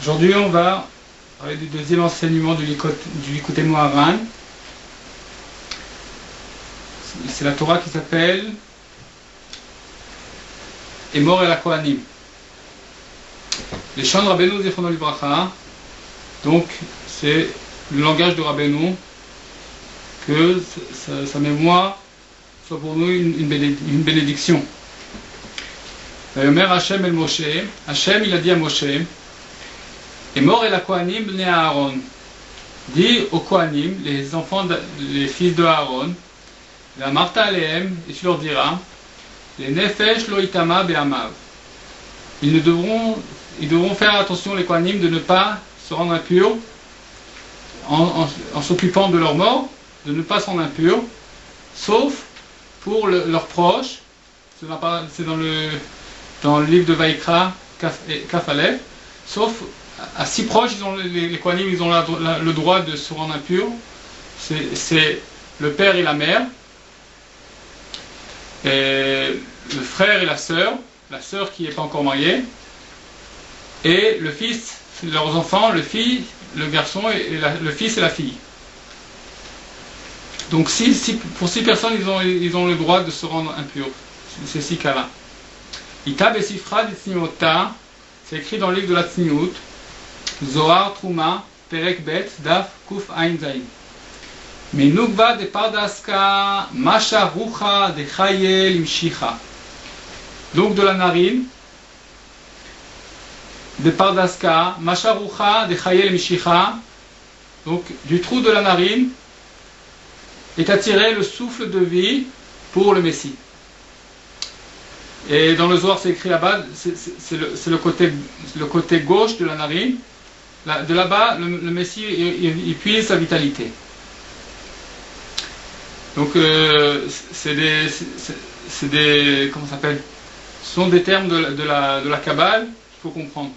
Aujourd'hui, on va parler du deuxième enseignement du Likutei Moharan. C'est la Torah qui s'appelle Emor el HaKohanim. Les chants de Rabbeinu Zichrono Livracha, donc c'est le langage de Rabbeinu, que sa mémoire soit pour nous une bénédiction. Vayomer Hashem el Moshe, Hashem il a dit à Moshe, Emor el HaKohanim bnei Aaron, dis aux Kohanim, les fils de Aaron, la Marta alehem, et tu leur diras, les Nefesh lo itama be'amav. Ils devront faire attention, les Kohanim, de ne pas se rendre impurs en s'occupant de leur mort, de ne pas se rendre impurs, sauf pour leurs proches. C'est dans le livre de Vaikra, Kaf Aleph, sauf à 6 proches, les Kohanim, ils ont le droit de se rendre impurs. C'est le père et la mère, et le frère et la sœur qui n'est pas encore mariée, et le fils, leurs enfants, le garçon et le fils et la fille. Donc pour 6 personnes, ils ont le droit de se rendre impurs, ces 6 cas-là. Ita besifra d'Itsniota, c'est écrit dans le livre de la Tzniut, Zohar Trouma, Perek Bet, Daf, Kuf Ain Zain. Menugva de Pardaska, Masha Rucha de Chayel Imshicha. Donc de la narine, de Pardaska, Masha Rucha de Chayel Imshicha. Donc du trou de la narine est attiré le souffle de vie pour le Messie. Et dans le Zohar c'est écrit là-bas, c'est le côté gauche de la narine. De là-bas, le Messie il puise sa vitalité. Donc c'est des comment ça s'appelle, ce sont des termes de la Kabbale qu'il faut comprendre.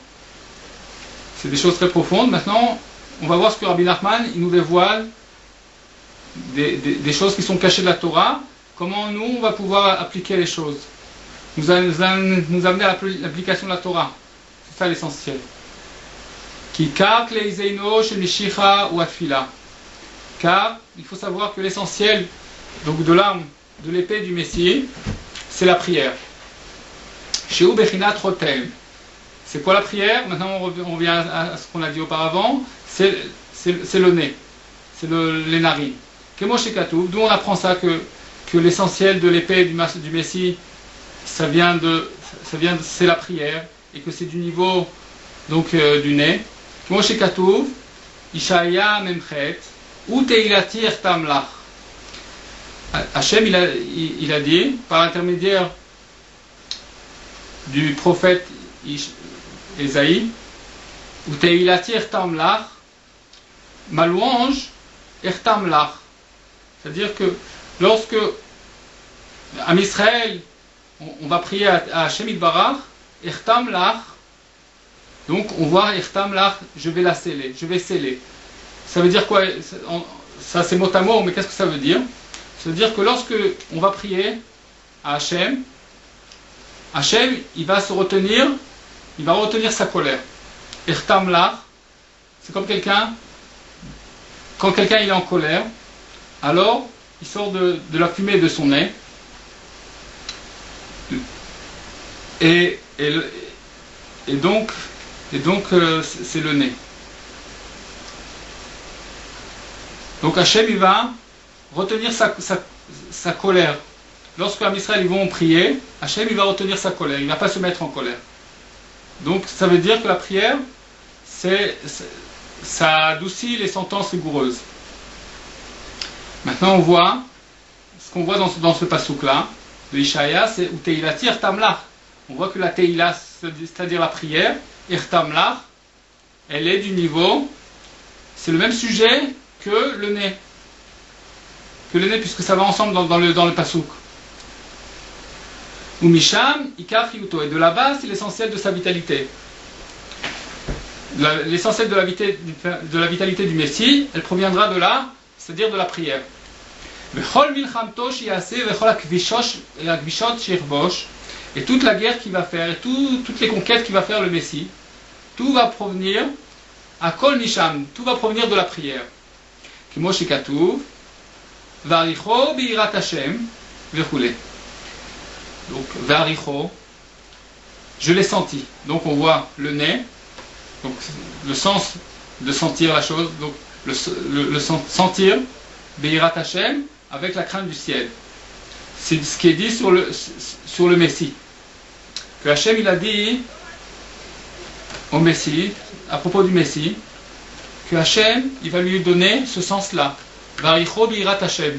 C'est des choses très profondes. Maintenant, on va voir ce que Rabbi Nachman il nous dévoile des choses qui sont cachées de la Torah. Comment nous on va pouvoir appliquer les choses. Nous amener à l'application de la Torah. C'est ça l'essentiel. Car il faut savoir que l'essentiel donc de l'arme, de l'épée du Messie, c'est la prière. C'est quoi la prière? Maintenant on revient à ce qu'on a dit auparavant. C'est le nez, c'est les narines. D'où on apprend ça que l'essentiel de l'épée du Messie, c'est la prière, et que c'est du niveau donc du nez. Ishaya Memchet, ou Teilatir Tamlach. Hachem il a dit, par l'intermédiaire du prophète Ésaïe, ou Teilatir Tamlach, ma louange Ertamlach. C'est-à-dire que lorsque à Israël on va prier à Hachem Yitbarach, Ertamlach, donc on voit Ertamlach, je vais la sceller, je vais sceller. Ça veut dire quoi? Ça c'est mot à mot, mais qu'est-ce que ça veut dire? Ça veut dire que lorsque on va prier à Hachem, il va retenir sa colère. Ertamlach, c'est comme quand quelqu'un il est en colère, alors il sort de la fumée de son nez, et donc c'est le nez. Donc Hachem il va retenir sa colère. Lorsque les Israël ils vont prier, Hachem il va retenir sa colère, il ne va pas se mettre en colère. Donc ça veut dire que la prière, ça adoucit les sentences rigoureuses. Maintenant on voit, ce qu'on voit dans ce passouk là, de Ishaya, c'est ou Teilatir Tamlach. On voit que la Teila, c'est-à-dire la prière, Ertamlach, elle est du niveau, c'est le même sujet que le nez. Puisque ça va ensemble dans le passouk. Ou Misham, Ikar Chiyuto. Et de là-bas, c'est l'essentiel de sa vitalité. L'essentiel de la vitalité du Messie, elle proviendra de là, c'est-à-dire de la prière. Et toute la guerre qu'il va faire, et toutes les conquêtes qu'il va faire le Messie, tout va provenir, à Kol Nisham, tout va provenir de la prière. Kimo Shikatuv, Varicho Birat Hashem, Verhoulé. Donc, Varicho, je l'ai senti. Donc, on voit le nez, donc le sens de sentir la chose, donc le sentir, Birat Hashem, avec la crainte du ciel. C'est ce qui est dit sur le Messie. Que Hashem, il a dit au Messie, à propos du Messie, que Hashem, il va lui donner ce sens-là. Varicho birat Hashem.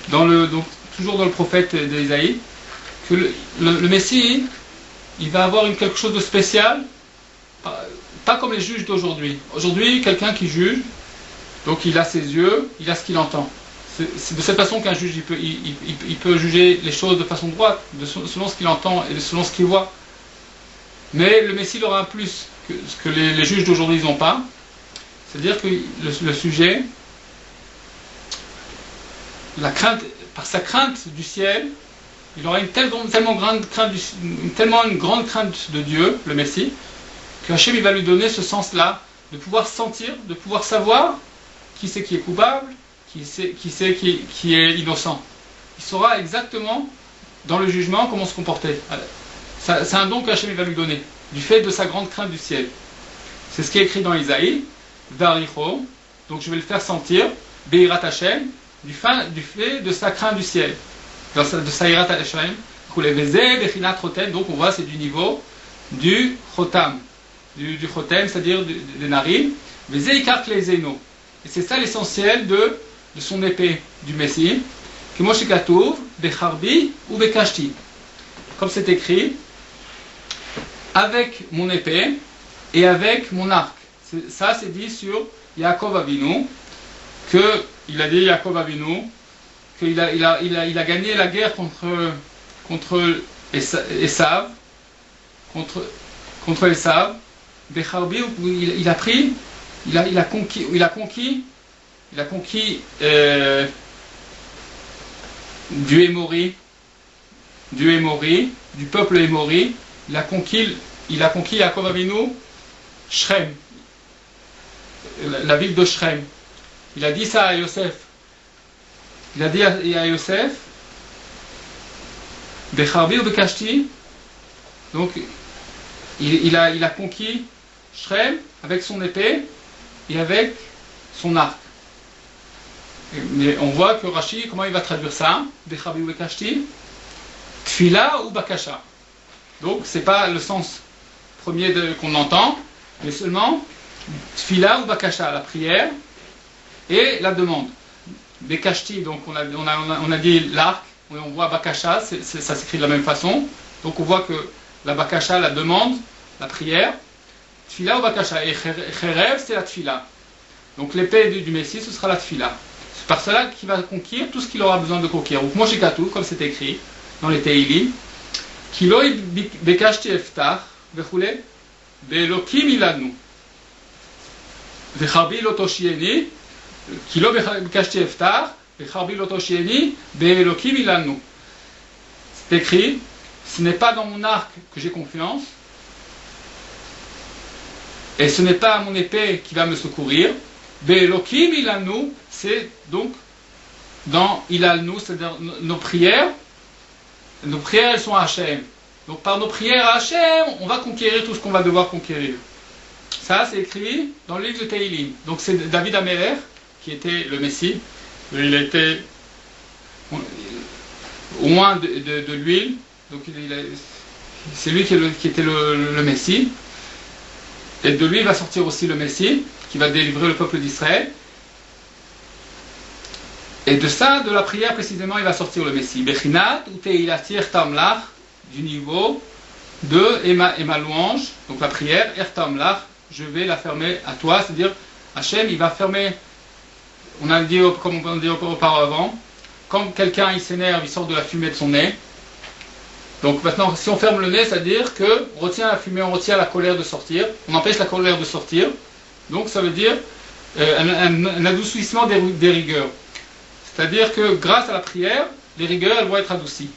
Donc, toujours dans le prophète d'Ésaïe, que le Messie, il va avoir quelque chose de spécial, pas comme les juges d'aujourd'hui. Aujourd'hui, quelqu'un qui juge, donc il a ses yeux, il a ce qu'il entend. C'est de cette façon qu'un juge il peut juger les choses de façon droite, selon ce qu'il entend et selon ce qu'il voit. Mais le Messie il aura un plus que les juges d'aujourd'hui n'ont pas. C'est-à-dire que le sujet, la crainte, par sa crainte du ciel, il aura une tellement grande crainte de Dieu, le Messie, que Hachem il va lui donner ce sens-là, de pouvoir sentir, de pouvoir savoir qui c'est qui est coupable, qui c'est qui est innocent. Il saura exactement dans le jugement comment se comporter. C'est un don que Hachem va lui donner, du fait de sa grande crainte du ciel. C'est ce qui est écrit dans Isaïe, Varicho, donc je vais le faire sentir, Beirat Hachem, du fait de sa crainte du ciel, de sa Irat Hachem, donc on voit c'est du niveau du Chotam, du Chotem, c'est-à-dire des narines, et c'est ça l'essentiel de son épée du Messie, comme c'est écrit, avec mon épée et avec mon arc. Ça c'est dit sur Yaakov Avinu, qu'il a dit Yaakov Avinu, qu'il a gagné la guerre contre Esav, contre Esav, Becharbi, où il a conquis du Émori, du peuple Émori, il a conquis Yaakov Avinu, Shrem, la ville de Shrem. Il a dit ça à Yosef. Il a dit à Yosef, Becharbi ou Bekashti, donc il a conquis Shrem avec son épée et avec son arc. Mais on voit que Rashi, comment il va traduire ça? Becharbi ou Bekashti, Tfila ou Bakasha. Donc c'est pas le sens premier qu'on entend, mais seulement Tfila ou Bakasha, la prière et la demande. Bekashti, donc on a dit l'arc, on voit Bakasha, ça s'écrit de la même façon. Donc on voit que la Bakasha, la demande, la prière, Tfila ou Bakasha, et Cherev c'est la Tfila. Donc l'épée du Messie, ce sera la Tfila. C'est par cela qu'il va conquérir tout ce qu'il aura besoin de conquérir. Donc Moshikatu, comme c'est écrit dans les Teilim, Kiloi Bekashti Eftach, Vechule, Belokim Ilanu, Vecharbi Lotoshieni, Kilo Bekashti Eftach, Vecharbi Lotoshieni, Belokim Ilanu. C'est écrit, ce n'est pas dans mon arc que j'ai confiance, et ce n'est pas mon épée qui va me secourir. Belokim Ilanu, c'est donc dans Ilalnu, c'est-à-dire nos prières elles sont à Hachem. Donc par nos prières à Hachem, on va conquérir tout ce qu'on va devoir conquérir. Ça c'est écrit dans le livre de Teilim. Donc c'est David Améler, qui était le Messie. Il a été au moins de l'huile. Donc c'est lui qui était le Messie. Et de lui va sortir aussi le Messie, qui va délivrer le peuple d'Israël. Et de ça, de la prière précisément, il va sortir le Messie. Bechinat ou teilatir tamlach, du niveau de et ma louange, donc la prière, ertamlach, je vais la fermer à toi, c'est-à-dire Hachem, il va fermer, on a dit, comme on dit auparavant, quand quelqu'un il s'énerve, il sort de la fumée de son nez. Donc maintenant, si on ferme le nez, c'est-à-dire qu'on retient la fumée, on retient la colère de sortir, on empêche la colère de sortir. Donc ça veut dire un adoucissement des rigueurs. C'est-à-dire que grâce à la prière, les rigueurs elles vont être adoucies.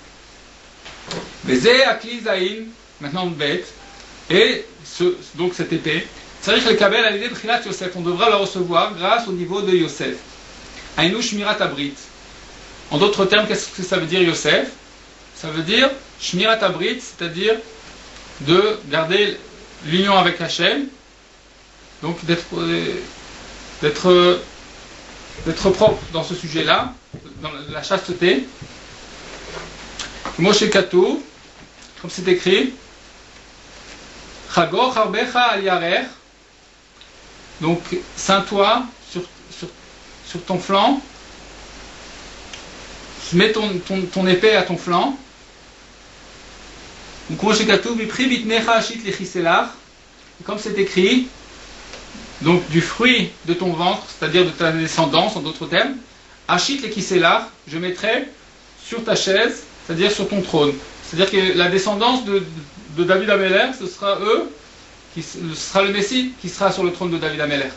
Maintenant bête, Et donc cette épée, c'est-à-dire que le kabel à l'idée de Brinat Yosef, on devra la recevoir grâce au niveau de Yosef. Aïnou Shmirat Abrit. En d'autres termes, qu'est-ce que ça veut dire Yosef? Ça veut dire Shmirat Abrit, c'est-à-dire de garder l'union avec Hachem, donc d'être propre dans ce sujet-là, dans la chasteté. Moshe Katou, comme c'est écrit, Chagor Harbecha al Yarer, donc ceins-toi sur ton flanc, mets ton épée à ton flanc. Comme c'est écrit, donc du fruit de ton ventre, c'est-à-dire de ta descendance, en d'autres termes, Ashit le Kiselar, je mettrai sur ta chaise, c'est-à-dire sur ton trône. C'est-à-dire que la descendance de David Ameler, ce sera ce sera le Messie qui sera sur le trône de David Ameler.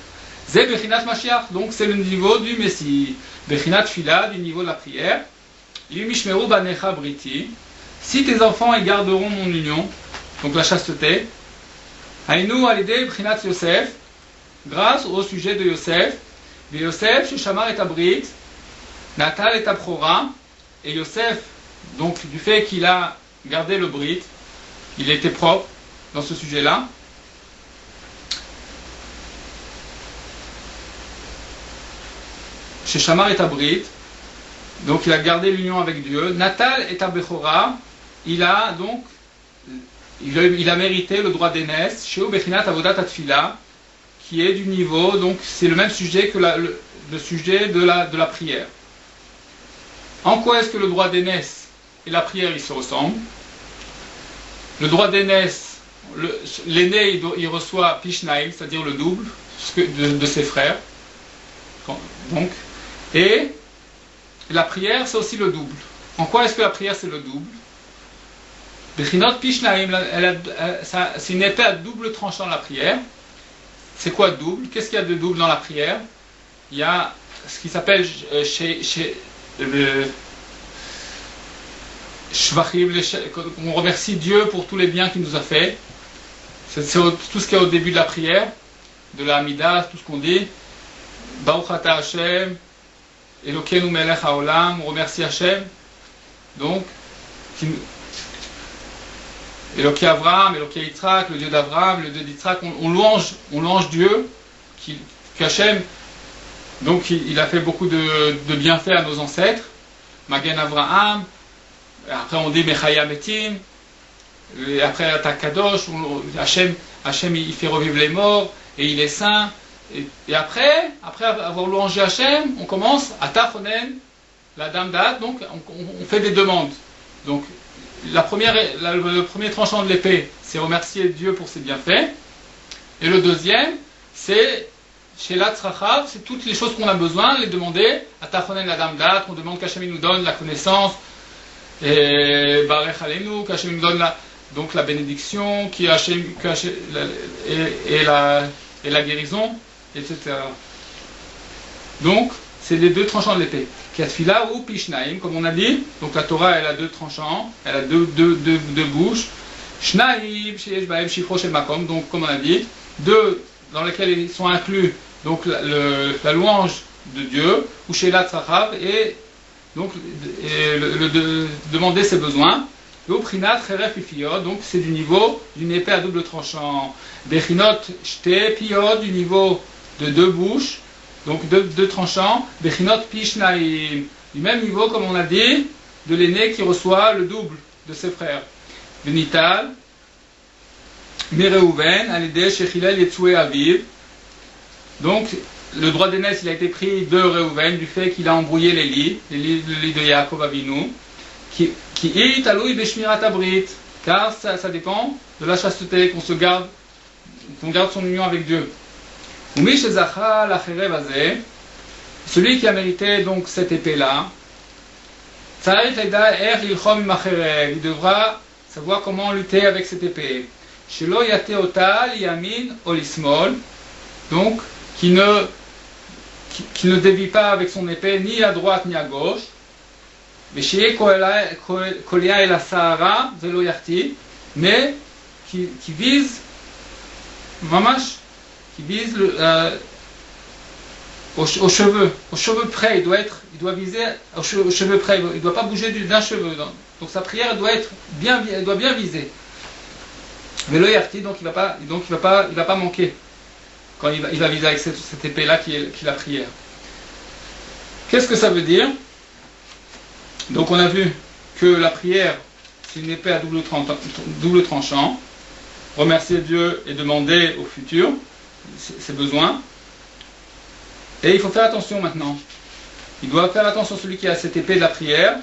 Zé Bechinat Mashiach, donc c'est le niveau du Messie. Bechinat Fila, du niveau de la prière. Yumishmeru Banecha Briti. Si tes enfants y garderont mon union, donc la chasteté, Haïnou Alidé Bechinat Yosef, grâce au sujet de Yosef, Yosef, Shamar et Abrit, Natal et Aprora, et Yosef, donc du fait qu'il a gardé le Brit, il était propre dans ce sujet-là. Chez Shamar et Abrit, donc il a gardé l'union avec Dieu. Natal et Abechora, il a mérité le droit d'aînesse. Chez Bechinat Avodat Atfila, qui est du niveau, donc c'est le même sujet que le sujet de la prière. En quoi est-ce que le droit d'aînesse et la prière ils se ressemblent? Le droit d'aînesse, l'aîné il reçoit Pishnaïm, c'est-à-dire le double de ses frères. Donc, et la prière c'est aussi le double. En quoi est-ce que la prière c'est le double? Bechinot Pishnaïm, c'est une épée à double tranchant la prière. C'est quoi double? Qu'est-ce qu'il y a de double dans la prière? Il y a ce qui s'appelle Shvachim, on remercie Dieu pour tous les biens qu'il nous a fait. C'est tout ce qu'il y a au début de la prière, de la Hamida, tout ce qu'on dit. Baruch Ata Hashem, Elokeinu Melech Haolam, on remercie Hashem. Donc, Eloké Avraham, Eloké Yitzhak, le Dieu d'Avraham, le Dieu d'Yitzhak, on louange Dieu, qu'Hachem, donc il a fait beaucoup de bienfaits à nos ancêtres, Magen Avraham, après on dit Mechaya Metim, et après Atakadosh, Hachem il fait revivre les morts, et il est saint, et après avoir louangé Hachem, on commence à Tachonen, la Dame d'At, donc on fait des demandes. Donc, le premier tranchant de l'épée, c'est remercier Dieu pour ses bienfaits. Et le deuxième, c'est chez l'Atzrachav, c'est toutes les choses qu'on a besoin, les demander à Tachonen la Dame d'At, on demande qu'Hachem nous donne la connaissance, et Barech Aleinu, qu'Hachem nous donne la bénédiction, et la guérison, etc. Donc, c'est les deux tranchants de l'épée. Kiatfila ou Pishnaim, comme on a dit. Donc la Torah, elle a deux tranchants, elle a deux bouches. Shnaim, Sheyesh Baem, Shifro Shel Makom, donc comme on a dit, deux dans lesquels ils sont inclus donc la louange de Dieu, ou Shelat Tzrachav, et donc demander ses besoins. Et au Prinat Cheref Pifiot, donc c'est du niveau d'une épée à double tranchant. Bechinot Shte Piot, du niveau de deux bouches. Donc deux tranchants, Bechinot Pishnaim, du même niveau comme on a dit, de l'aîné qui reçoit le double de ses frères. Benital, Mereuven, Alidé, Shechilel, Yetzoué, Aviv. Donc le droit d'aînesse il a été pris de Reuven du fait qu'il a embrouillé les lits de Yaakov Avinu, qui est aloui beshmirat abrit, car ça dépend de la chasteté qu'on garde son union avec Dieu. Celui qui a mérité donc cette épée-là, il devra savoir comment lutter avec cette épée. Donc, qui ne dévie pas avec son épée ni à droite ni à gauche. Mais qui vise, mamash, qui vise aux cheveux près, il doit viser aux cheveux près, il ne doit pas bouger d'un cheveu. Donc sa prière elle doit bien viser. Mais le yarti, donc il va pas manquer quand il va viser avec cette épée-là qui est la prière. Qu'est-ce que ça veut dire? Donc on a vu que la prière, c'est une épée à double tranchant. Remercier Dieu et demander au futur ses besoins. Et il faut faire attention maintenant. Il doit faire attention, celui qui a cette épée de la prière,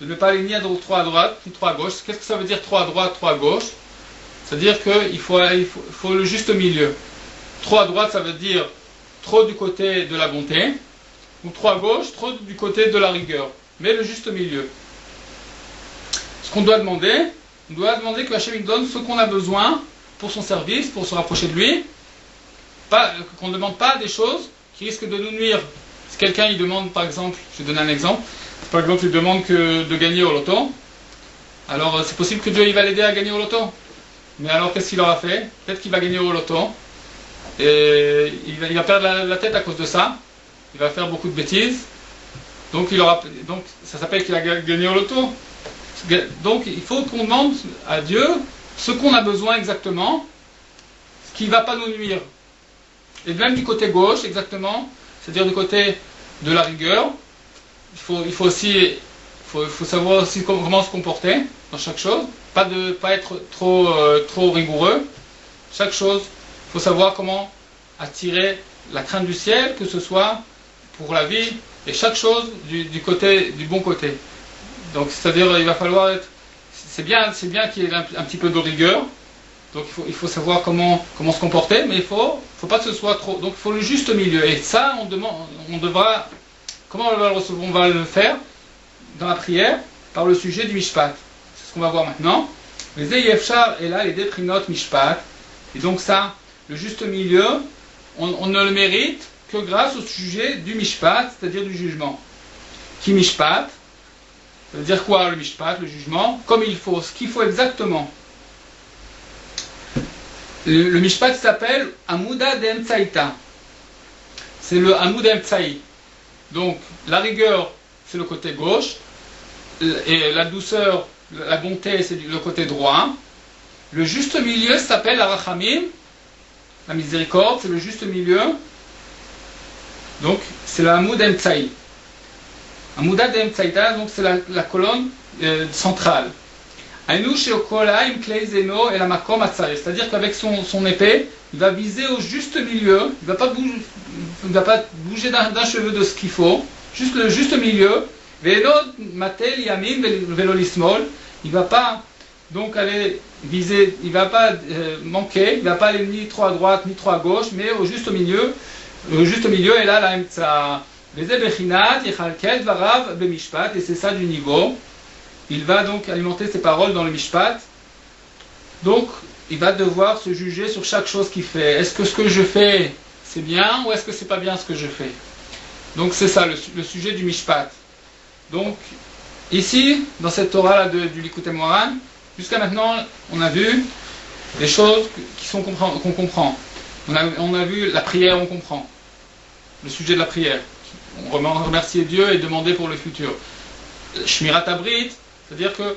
de ne pas aller ni trop à droite, ni trop à gauche. Qu'est-ce que ça veut dire trop à droite, trop à gauche? C'est-à-dire qu'il faut le juste milieu. Trop à droite, ça veut dire trop du côté de la bonté, ou trop à gauche, trop du côté de la rigueur. Mais le juste milieu. Ce qu'on doit demander, on doit demander que Hachem donne ce qu'on a besoin pour son service, pour se rapprocher de lui. Qu'on ne demande pas des choses qui risquent de nous nuire. Si quelqu'un il demande, par exemple, je vais donner un exemple, par exemple il demande de gagner au loto, alors c'est possible que Dieu il va l'aider à gagner au loto. Mais alors qu'est-ce qu'il aura fait? Peut-être qu'il va gagner au loto, et il va perdre la tête à cause de ça, il va faire beaucoup de bêtises, donc ça s'appelle qu'il a gagné au loto. Donc il faut qu'on demande à Dieu ce qu'on a besoin exactement, ce qui ne va pas nous nuire. Et même du côté gauche, exactement, c'est-à-dire du côté de la rigueur, il faut savoir aussi comment se comporter dans chaque chose, pas être trop rigoureux. Chaque chose, il faut savoir comment attirer la crainte du ciel, que ce soit pour la vie, et chaque chose du bon côté. Donc c'est-à-dire il va falloir être, c'est bien qu'il y ait un petit peu de rigueur. Donc il faut savoir comment se comporter, mais il faut pas que ce soit trop. Donc il faut le juste milieu. Et ça, on devra. Comment on va le faire dans la prière? Par le sujet du mishpat. C'est ce qu'on va voir maintenant. Les Eyefchar et là les déprinotes mishpat. Et donc ça, le juste milieu, on ne le mérite que grâce au sujet du mishpat, c'est-à-dire du jugement. Qui mishpat? Ça veut dire quoi le mishpat, le jugement? Comme il faut, ce qu'il faut exactement. Le mishpat s'appelle Amuda d'Emtsaïta. C'est le Amud Emtsaï. Donc la rigueur, c'est le côté gauche, et la douceur, la bonté, c'est le côté droit. Le juste milieu s'appelle la Rachamim, la miséricorde, c'est le juste milieu. Donc c'est le Amud Emtsaï. Amuda d'Emtsaïta, donc c'est la colonne centrale. C'est-à-dire qu'avec son épée, il va viser au juste milieu, il ne va pas bouger d'un cheveu de ce qu'il faut, juste le juste milieu. Il ne va pas donc aller viser, il ne va pas manquer, il ne va pas aller ni trop à droite ni trop à gauche, mais au juste milieu. Le juste milieu est là, la Emtsa. Et c'est ça du niveau. Il va donc alimenter ses paroles dans le mishpat. Donc, il va devoir se juger sur chaque chose qu'il fait. Est-ce que ce que je fais, c'est bien ou est-ce que c'est pas bien ce que je fais? Donc, c'est ça le sujet du mishpat. Donc, ici, dans cette Torah-là du Likutei Moharan, jusqu'à maintenant, on a vu les choses qu'on comprend. On a vu la prière, on comprend. Le sujet de la prière. On remercier Dieu et demander pour le futur. Shmirat Abrit, c'est-à-dire que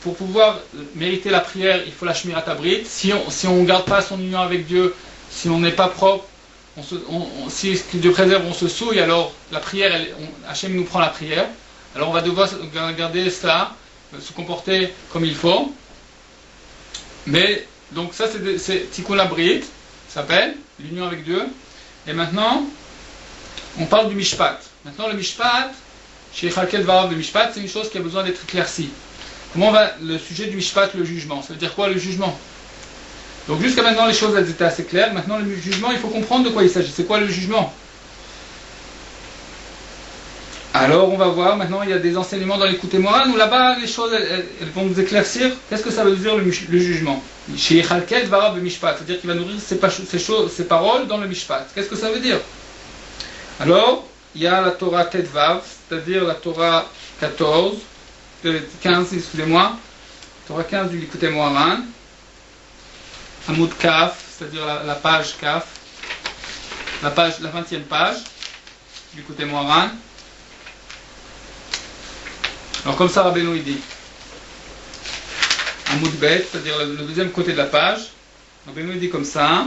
pour pouvoir mériter la prière, il faut la Shmirat Abrit. Si on ne garde pas son union avec Dieu, si on n'est pas propre, si Dieu préserve, on se souille, alors la prière, Hachem nous prend la prière. Alors on va devoir garder cela, se comporter comme il faut. Mais, donc ça c'est Tikkun Abrit, ça s'appelle, l'union avec Dieu. Et maintenant, on parle du Mishpat. Maintenant le Mishpat, chez Chalkel Varav, le Mishpat, c'est une chose qui a besoin d'être éclaircie. Comment va le sujet du Mishpat, le jugement? Ça veut dire quoi le jugement? Donc jusqu'à maintenant les choses elles étaient assez claires. Maintenant le jugement, il faut comprendre de quoi il s'agit. C'est quoi le jugement? Alors on va voir, maintenant il y a des enseignements dans l'Likutei Moharan où là-bas les choses elles vont nous éclaircir. Qu'est-ce que ça veut dire le jugement? Chez Chalkel Varav le Mishpat, c'est-à-dire qu'il va nourrir ses paroles dans le Mishpat. Qu'est-ce que ça veut dire? Alors, il y a la Torah Tetvav, c'est-à-dire la Torah 15, excusez-moi, Torah 15 du Likutei Moharan. Amoud Kaf, c'est-à-dire la page Kaf, la 20e page du côté Moharan. Alors comme ça Rabbeinu il dit Amoud Bet, c'est-à-dire le deuxième côté de la page. Rabbeinu il dit comme ça.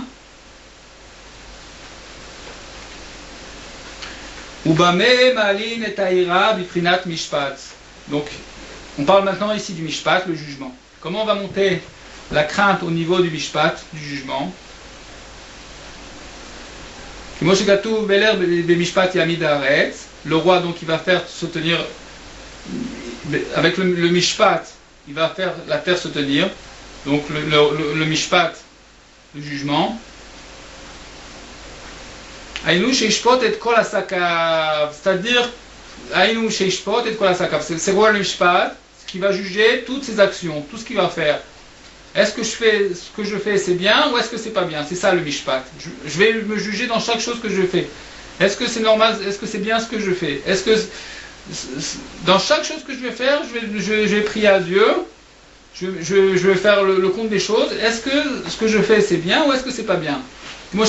Ubame malin et aira biprinat mishpat. Donc, on parle maintenant ici du mishpat, le jugement. Comment on va monter la crainte au niveau du mishpat, du jugement? Le roi donc il va faire se tenir avec le mishpat, il va la faire se tenir. Donc le mishpat, le jugement. C'est-à-dire, c'est quoi le mishpat? Ce qui va juger toutes ses actions, tout ce qu'il va faire. Est-ce que ce que je fais c'est bien ou est-ce que c'est pas bien? C'est ça le mishpat. Je vais me juger dans chaque chose que je fais. Est-ce que c'est normal? Est-ce que c'est bien ce que je fais? Est-ce que dans chaque chose que je vais faire, je vais prier à Dieu? Je vais faire le compte des choses. Est-ce que ce que je fais c'est bien ou est-ce que c'est pas bien? Donc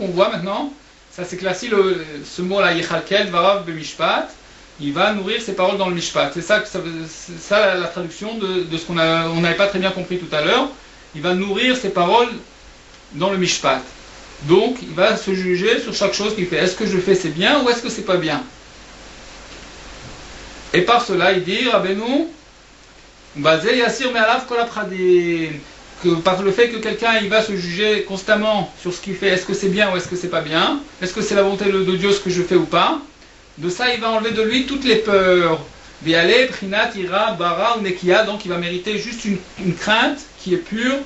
on voit maintenant, ça s'éclaircit ce mot-là, Yechalkel Varav B'mishpat, il va nourrir ses paroles dans le mishpat. C'est ça la traduction de ce qu'on n'avait pas très bien compris tout à l'heure. Il va nourrir ses paroles dans le mishpat. Donc il va se juger sur chaque chose qu'il fait. Est-ce que je fais c'est bien ou est-ce que c'est pas bien? Et par cela il dit Rabbeinu, basé Yassir Me'alav Kol HaPradim, que par le fait que quelqu'un il va se juger constamment sur ce qu'il fait, est-ce que c'est bien ou est-ce que c'est pas bien, est-ce que c'est la volonté de Dieu ce que je fais ou pas, de ça il va enlever de lui toutes les peurs. Biale, Prinat, Ira, Bara ou Nekia, donc il va mériter juste une crainte qui est pure,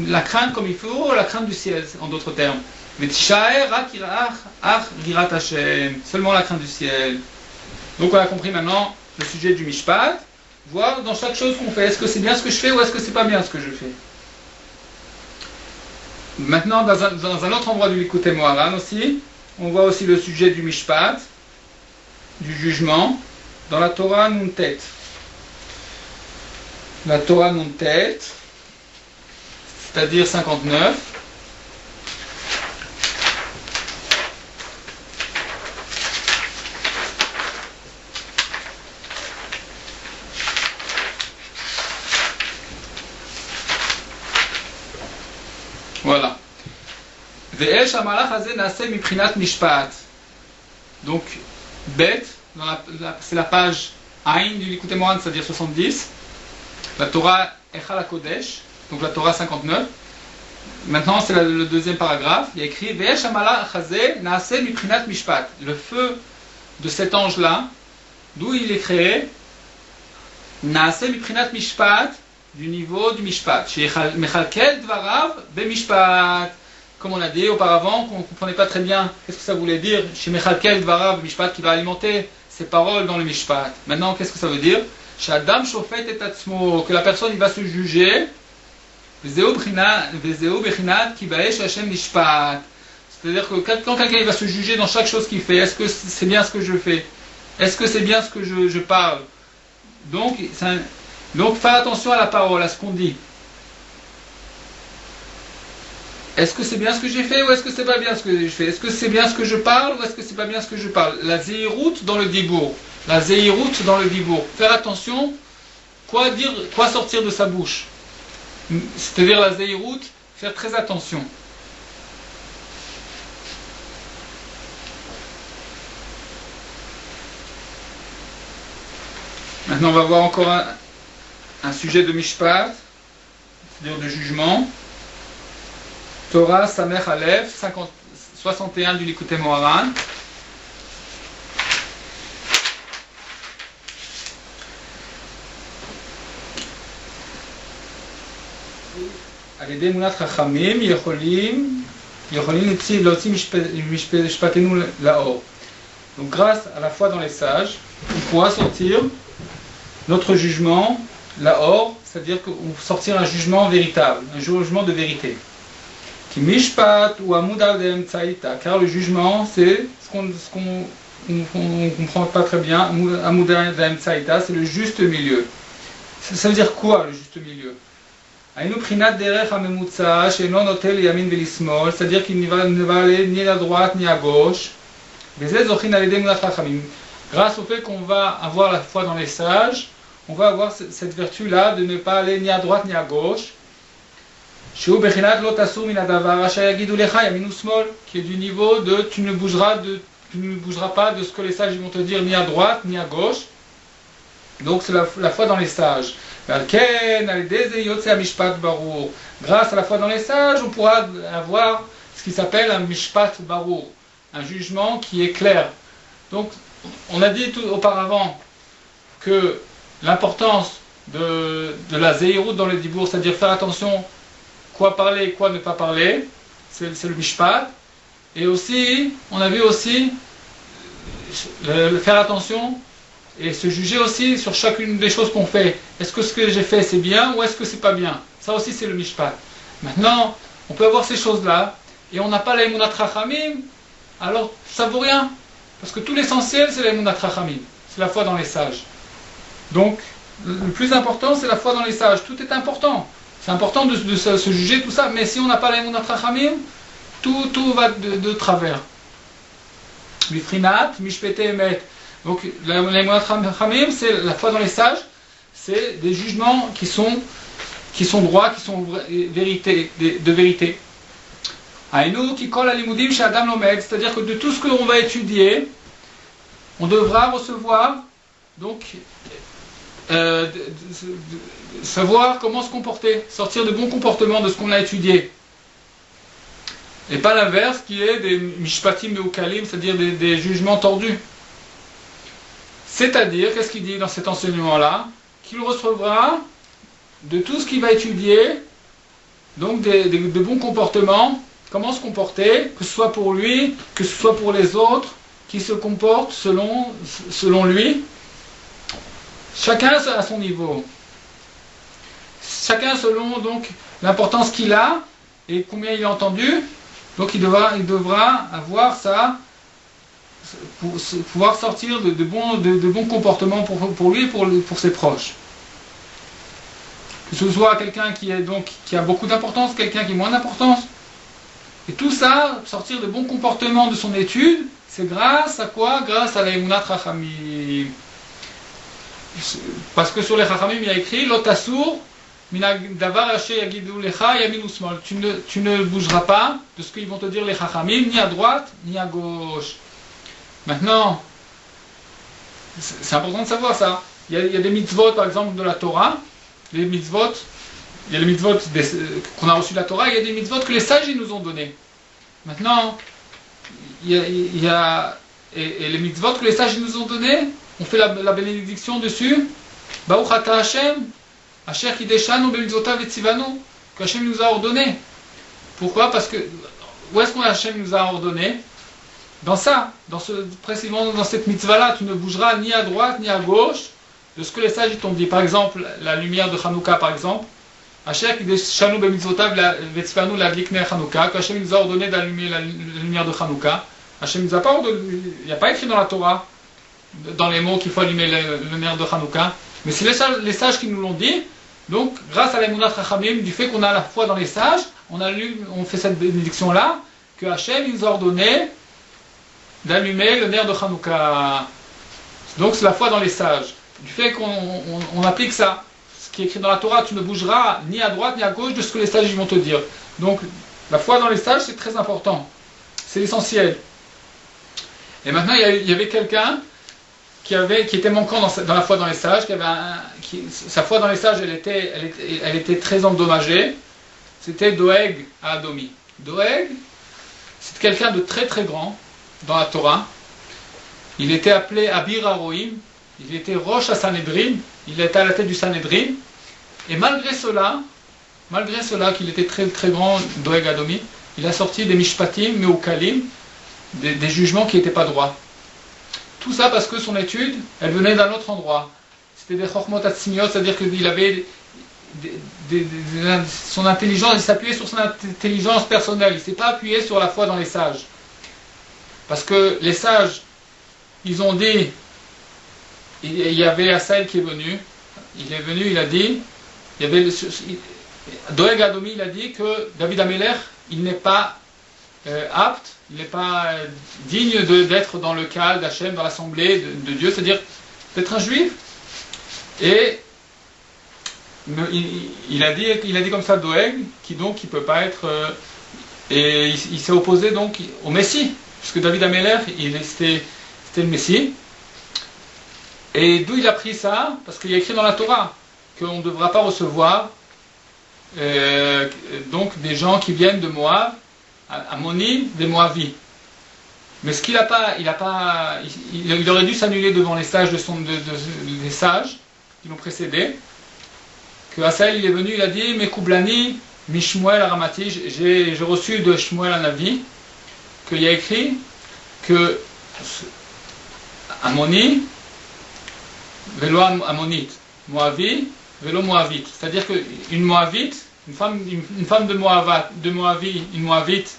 la crainte comme il faut, la crainte du ciel en d'autres termes. Seulement la crainte du ciel. Donc on a compris maintenant le sujet du mishpat, voir dans chaque chose qu'on fait, est-ce que c'est bien ce que je fais ou est-ce que c'est pas bien ce que je fais. Maintenant, dans un autre endroit du Likutei Moharan aussi, on voit aussi le sujet du mishpat, du jugement, dans la Torah Nuntet. La Torah Nuntet, c'est-à-dire 59. Voilà. Donc, Bet, c'est la page Aïn du Likutei Moharan, c'est-à-dire 70. La Torah Echal HaKodesh, donc la Torah 59. Maintenant, c'est le deuxième paragraphe. Il y a écrit Ve'esh hamalach hazeh naaseh miprinat mishpat. Le feu de cet ange-là, d'où il est créé, naaseh miprinat mishpat, du niveau du mishpat. Mechalkel dvarav b'mishpat. Comme on a dit auparavant, qu'on ne comprenait pas très bien qu'est-ce que ça voulait dire. Chez Mechalkel dvarav b'mishpat, qui va alimenter ses paroles dans le mishpat. Maintenant, qu'est-ce que ça veut dire? Shadam shofet et atzmo, que la personne il va se juger. C'est-à-dire que quand quelqu'un il va se juger dans chaque chose qu'il fait, est-ce que c'est bien ce que je fais? Est-ce que c'est bien ce que je parle? Donc faire attention à la parole, à ce qu'on dit. Est-ce que c'est bien ce que j'ai fait ou est-ce que c'est pas bien ce que je fais? Est-ce que c'est bien ce que je parle ou est-ce que c'est pas bien ce que je parle? La zéhirout dans le dibour. La zéhirout dans le dibour. Faire attention, quoi dire, quoi sortir de sa bouche. C'est-à-dire la zéhirout, faire très attention. Maintenant, on va voir encore un sujet de mishpat, c'est-à-dire de jugement. Torah Samech Aleph, 61 du Likutei Moharan. על ידי אמונת חכמים יכולים להוציא משפטנו לאור. Donc grâce à la foi dans les sages, on pourra sortir notre jugement לאור, c'est-à-dire sortir un jugement véritable, un jugement de vérité. Ki mishpat ou amud al-emtsaïta, car le jugement c'est ce qu'on ne comprend pas très bien, amud al-emtsaïta, c'est le juste milieu. Ça veut dire quoi le juste milieu? c'est-à-dire qu'il ne va aller ni à droite ni à gauche. Grâce au fait qu'on va avoir la foi dans les sages, on va avoir cette vertu-là de ne pas aller ni à droite ni à gauche. Qui est du niveau de tu ne bougeras pas de ce que les sages vont te dire ni à droite ni à gauche. Donc c'est la foi dans les sages. Grâce à la foi dans les sages, on pourra avoir ce qui s'appelle un mishpat barour, un jugement qui est clair. Donc on a dit auparavant que l'importance de la zéhirout dans le dibour, c'est-à-dire faire attention quoi parler, quoi ne pas parler, c'est le mishpat. Et aussi, on a vu aussi faire attention et se juger aussi sur chacune des choses qu'on fait. Est-ce que ce que j'ai fait c'est bien ou est-ce que c'est pas bien? Ça aussi c'est le mishpat. Maintenant, on peut avoir ces choses-là et on n'a pas l'emunat rachamim, alors ça vaut rien. Parce que tout l'essentiel c'est l'emunat rachamim, c'est la foi dans les sages. Donc, le plus important c'est la foi dans les sages. Tout est important. C'est important de se juger tout ça, mais si on n'a pas l'emunat rachamim, tout va de travers. Mifrinat, mishpete emet. Donc, l'emunat rachamim, c'est la foi dans les sages, c'est des jugements qui sont droits, qui sont de vérité. Aïnou qui colle à l'imoudim chez Adam Lomed, c'est-à-dire que de tout ce que l'on va étudier, on devra recevoir, donc, savoir comment se comporter, sortir de bons comportements de ce qu'on a étudié. Et pas l'inverse qui est des mishpatim meukalim, c'est-à-dire des jugements tordus. C'est-à-dire, qu'est-ce qu'il dit dans cet enseignement-là? Qu'il recevra de tout ce qu'il va étudier, donc de bons comportements, comment se comporter, que ce soit pour lui, que ce soit pour les autres, qui se comportent selon lui. Chacun à son niveau. Chacun selon donc l'importance qu'il a et combien il a entendu. Donc il devra avoir ça, pour pouvoir sortir de bons comportements pour lui et pour ses proches. Que ce soit quelqu'un qui a beaucoup d'importance, quelqu'un qui a moins d'importance. Et tout ça, sortir de bons comportements de son étude, c'est grâce à quoi? Grâce à la emunat rachamim. Parce que sur les rachamim, il y a écrit Lotasur, minav haché yagidu lecha yamin usmol. Tu ne bougeras pas de ce qu'ils vont te dire les rachamim, ni à droite, ni à gauche. Maintenant, c'est important de savoir ça. Il y a des mitzvot, par exemple, de la Torah. Les mitzvot, il y a les mitzvot qu'on a reçus de la Torah, il y a des mitzvot que les sages ils nous ont donnés. Maintenant, il y a les mitzvot que les sages ils nous ont donnés, on fait la bénédiction dessus. Baruch ata Hashem, asher kideshanu b'mitzvotav etzivanu, que Hashem nous a ordonné. Pourquoi? Parce que où est-ce qu'on Hashem nous a ordonné? Dans ça, précisément dans cette mitzvah-là, tu ne bougeras ni à droite ni à gauche de ce que les sages t'ont dit. Par exemple, la lumière de Hanouka, par exemple. Hashem kideshanu b'mitzvotav etzivanu l'adlik ner Hanouka, que Hashem nous a ordonné d'allumer la lumière de Hanouka. Hashem nous a pas ordonné, il n'y a pas écrit dans la Torah, dans les mots qu'il faut allumer le ner de Hanouka. Mais c'est les sages qui nous l'ont dit. Donc, grâce à l'emunat rachamim, du fait qu'on a la foi dans les sages, on fait cette bénédiction-là, que Hashem nous a ordonné d'allumer le ner de Hanouka. Donc, c'est la foi dans les sages. Du fait qu'on applique ça, ce qui est écrit dans la Torah, tu ne bougeras ni à droite ni à gauche de ce que les sages vont te dire. Donc, la foi dans les sages, c'est très important. C'est l'essentiel. Et maintenant, il y avait quelqu'un qui était manquant dans la foi dans les sages, sa foi dans les sages, elle était très endommagée. C'était Doeg à Adomi. Doeg, c'est quelqu'un de très très grand dans la Torah. Il était appelé Abir Haroim, il était Rosh à Sanhedrin, il était à la tête du Sanhedrin. Et malgré cela qu'il était très très grand, Doeg Adomi, il a sorti des mishpatim, meukalim, des jugements qui n'étaient pas droits. Tout ça parce que son étude, elle venait d'un autre endroit. C'était des chokmot atzmiot, c'est-à-dire qu'il avait son intelligence, il s'appuyait sur son intelligence personnelle, il ne s'est pas appuyé sur la foi dans les sages. Parce que les sages, ils ont dit, il y avait Assaël qui est venu, il a dit, Doeg Adomi, il a dit que David Amelech, il n'est pas apte, il n'est pas digne d'être dans le Kal d'Hachem, dans l'assemblée de Dieu, c'est-à-dire d'être un juif. Et il a dit comme ça Doeg, qui donc il peut pas être. Et il s'est opposé donc au Messie, puisque David Amelech, c'était le Messie. Et d'où il a pris ça? Parce qu'il y a écrit dans la Torah qu'on ne devra pas recevoir donc des gens qui viennent de Moab, Ammoni, des Moavis. Mais ce qu'il n'a pas, il aurait dû s'annuler devant les sages des sages qui l'ont précédé. Que Hasaël il est venu, il a dit Mekoublani, Mishmuel Aramati, j'ai reçu de Shmuel Anavi qu'il y a écrit que Ammoni, Velo Ammonite, Moavi, Velo Moavite. C'est-à-dire qu'une Moavite, une femme de Moavi, une Moavite,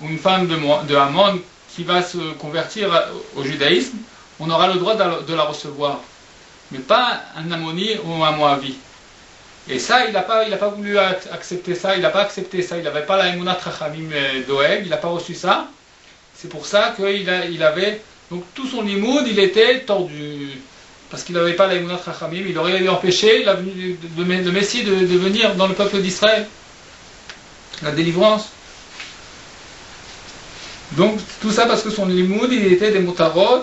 ou une femme de Ammon qui va se convertir au judaïsme, on aura le droit de la recevoir. Mais pas un Ammoni ou un Moavi. Et ça, il n'a pas voulu accepter ça, il n'a pas accepté ça, il n'avait pas la Emunat Chachamim Doeg, il n'a pas reçu ça. C'est pour ça qu'il avait. Donc tout son limoud, il était tordu. Parce qu'il n'avait pas la Emunat Chachamim, il aurait empêché le Messie de venir dans le peuple d'Israël. La délivrance. Donc tout ça parce que son limoud, il était des motarot,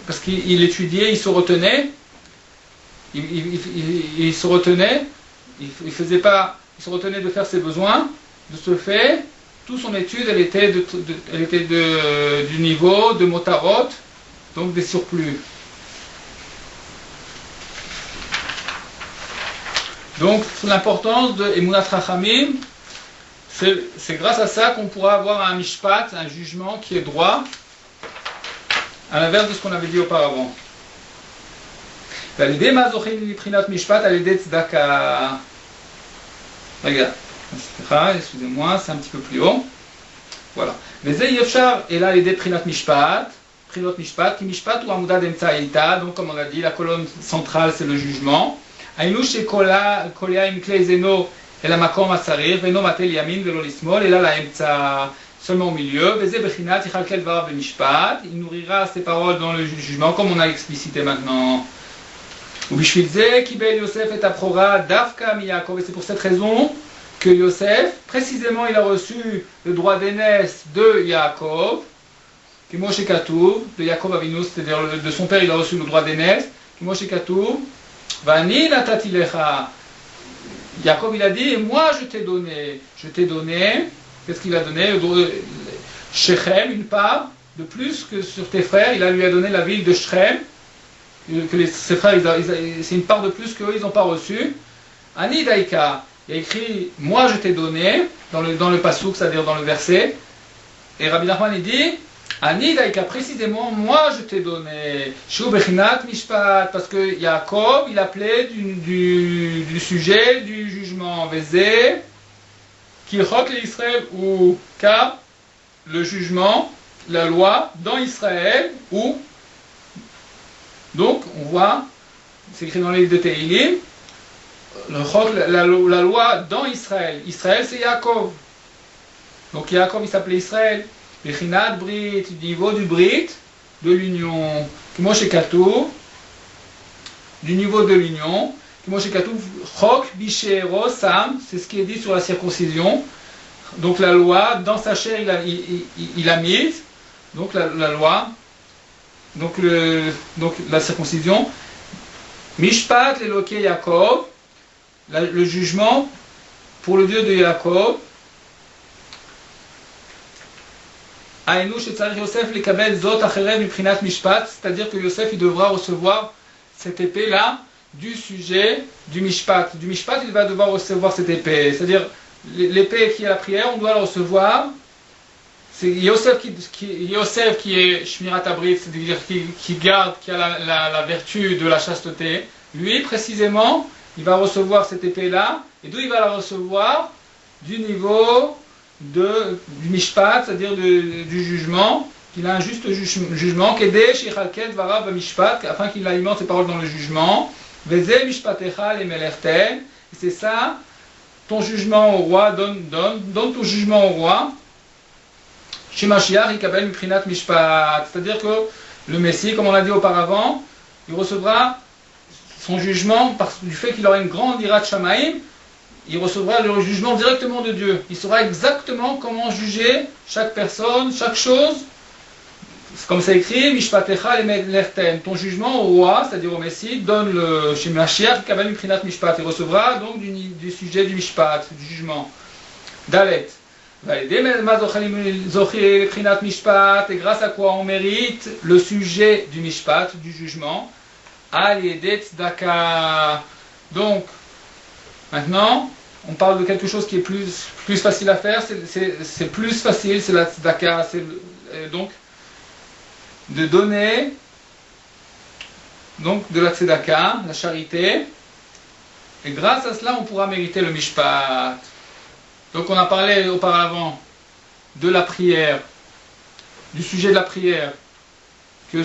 parce qu'il étudiait, il se retenait. Il se retenait, il se retenait de faire ses besoins. De ce fait, toute son étude, elle était du niveau de motarot, donc des surplus. Donc, l'importance de Emunat Chachamim, c'est grâce à ça qu'on pourra avoir un mishpat, un jugement qui est droit, à l'inverse de ce qu'on avait dit auparavant. ועל ידי מה זוכים מבחינת משפט על ידי צדקה. רגע, סליחה, excusez-moi, c'est un petit peu plus haut. voilà. וזה אי אפשר אלא על ידי בחינת משפט, בחינות משפט, כי משפט הוא עמודה דאמצע האיתה, donc comme on a dit, la colonne centrale c'est le jugement. היינו שקוליה עם כלי זינו אל המקום הצריך, ואינו מטה לימין ולא לשמאל, אלא לאמצע, seulement au milieu, וזה בחינת יכלכל דבריו במשפט, il nourrira ses paroles dans le jugement, comme on a explicité maintenant. Et c'est pour cette raison que Yosef, précisément, il a reçu le droit d'aînesse de Yaakov, de Yaakov Avinu, c'est-à-dire de son père, il a reçu le droit d'aînesse. Yaakov, il a dit, et moi je t'ai donné, qu'est-ce qu'il a donné? Shechem, une part, de plus que sur tes frères, lui a donné la ville de Shechem. Que ses frères, c'est une part de plus qu'eux, ils n'ont pas reçu. Ani Daika, il a écrit moi je t'ai donné dans le pasouk, c'est-à-dire dans le verset. Et Rabbi Nachman il dit Ani Daika, précisément moi je t'ai donné. Shu Bechinat Mishpat, parce que Yaakov il appelait du sujet du jugement. Vezé, Kilchot l'Israël, ou car le jugement, la loi dans Israël, ou donc, on voit, c'est écrit dans les livres de Tehillim, la loi dans Israël. Israël, c'est Yaakov. Donc, Yaakov, il s'appelait Israël. Bechinat Brit, du niveau du Brit, de l'union. Moshe Katouf, du niveau de l'union. Moshe Katouf, Chok, Bishero, Sam, c'est ce qui est dit sur la circoncision. Donc, la loi, dans sa chair, il a mise. Donc, la loi. Donc la circoncision, Mishpat l'Eloké Yaakov, le jugement pour le Dieu de Yaakov, Aïnou Shetzarich Yosef Lekabel Zot Acherev Miprinat Mishpat, c'est-à-dire que Yosef il devra recevoir cette épée-là du sujet du Mishpat. Du Mishpat, il va devoir recevoir cette épée, c'est-à-dire l'épée qui est la prière, on doit la recevoir. C'est Yosef qui est Shmirat Abrit, c'est-à-dire qui garde, qui a la vertu de la chasteté. Lui, précisément, il va recevoir cette épée-là. Et d'où il va la recevoir? Du niveau du Mishpat, c'est-à-dire du jugement. Il a un juste jugement. Kedesh Yichalkel Dvarav Mishpat, afin qu'il alimente ses paroles dans le jugement. Veze Mishpatecha le Melerten. Et c'est ça ton jugement au roi, donne ton jugement au roi. Chez Mashiach, Ikabel Miprinat Mishpat. C'est-à-dire que le Messie, comme on l'a dit auparavant, il recevra son jugement du fait qu'il aura une grande irat Shamaïm. Il recevra le jugement directement de Dieu. Il saura exactement comment juger chaque personne, chaque chose. Comme c'est écrit, Mishpatecha lerten. Ton jugement au roi, c'est-à-dire au Messie, donne le chez Mashiach, Kabel Miprinat Mishpat. Il recevra donc du sujet du Mishpat, du jugement. Dalet. Et grâce à quoi on mérite le sujet du Mishpat, du jugement. Donc, maintenant, on parle de quelque chose qui est plus facile à faire, c'est plus facile, c'est la tzedaka, donc de donner donc de la tzedaka, la charité, et grâce à cela on pourra mériter le mishpat. Donc on a parlé auparavant de la prière, du sujet de la prière, que le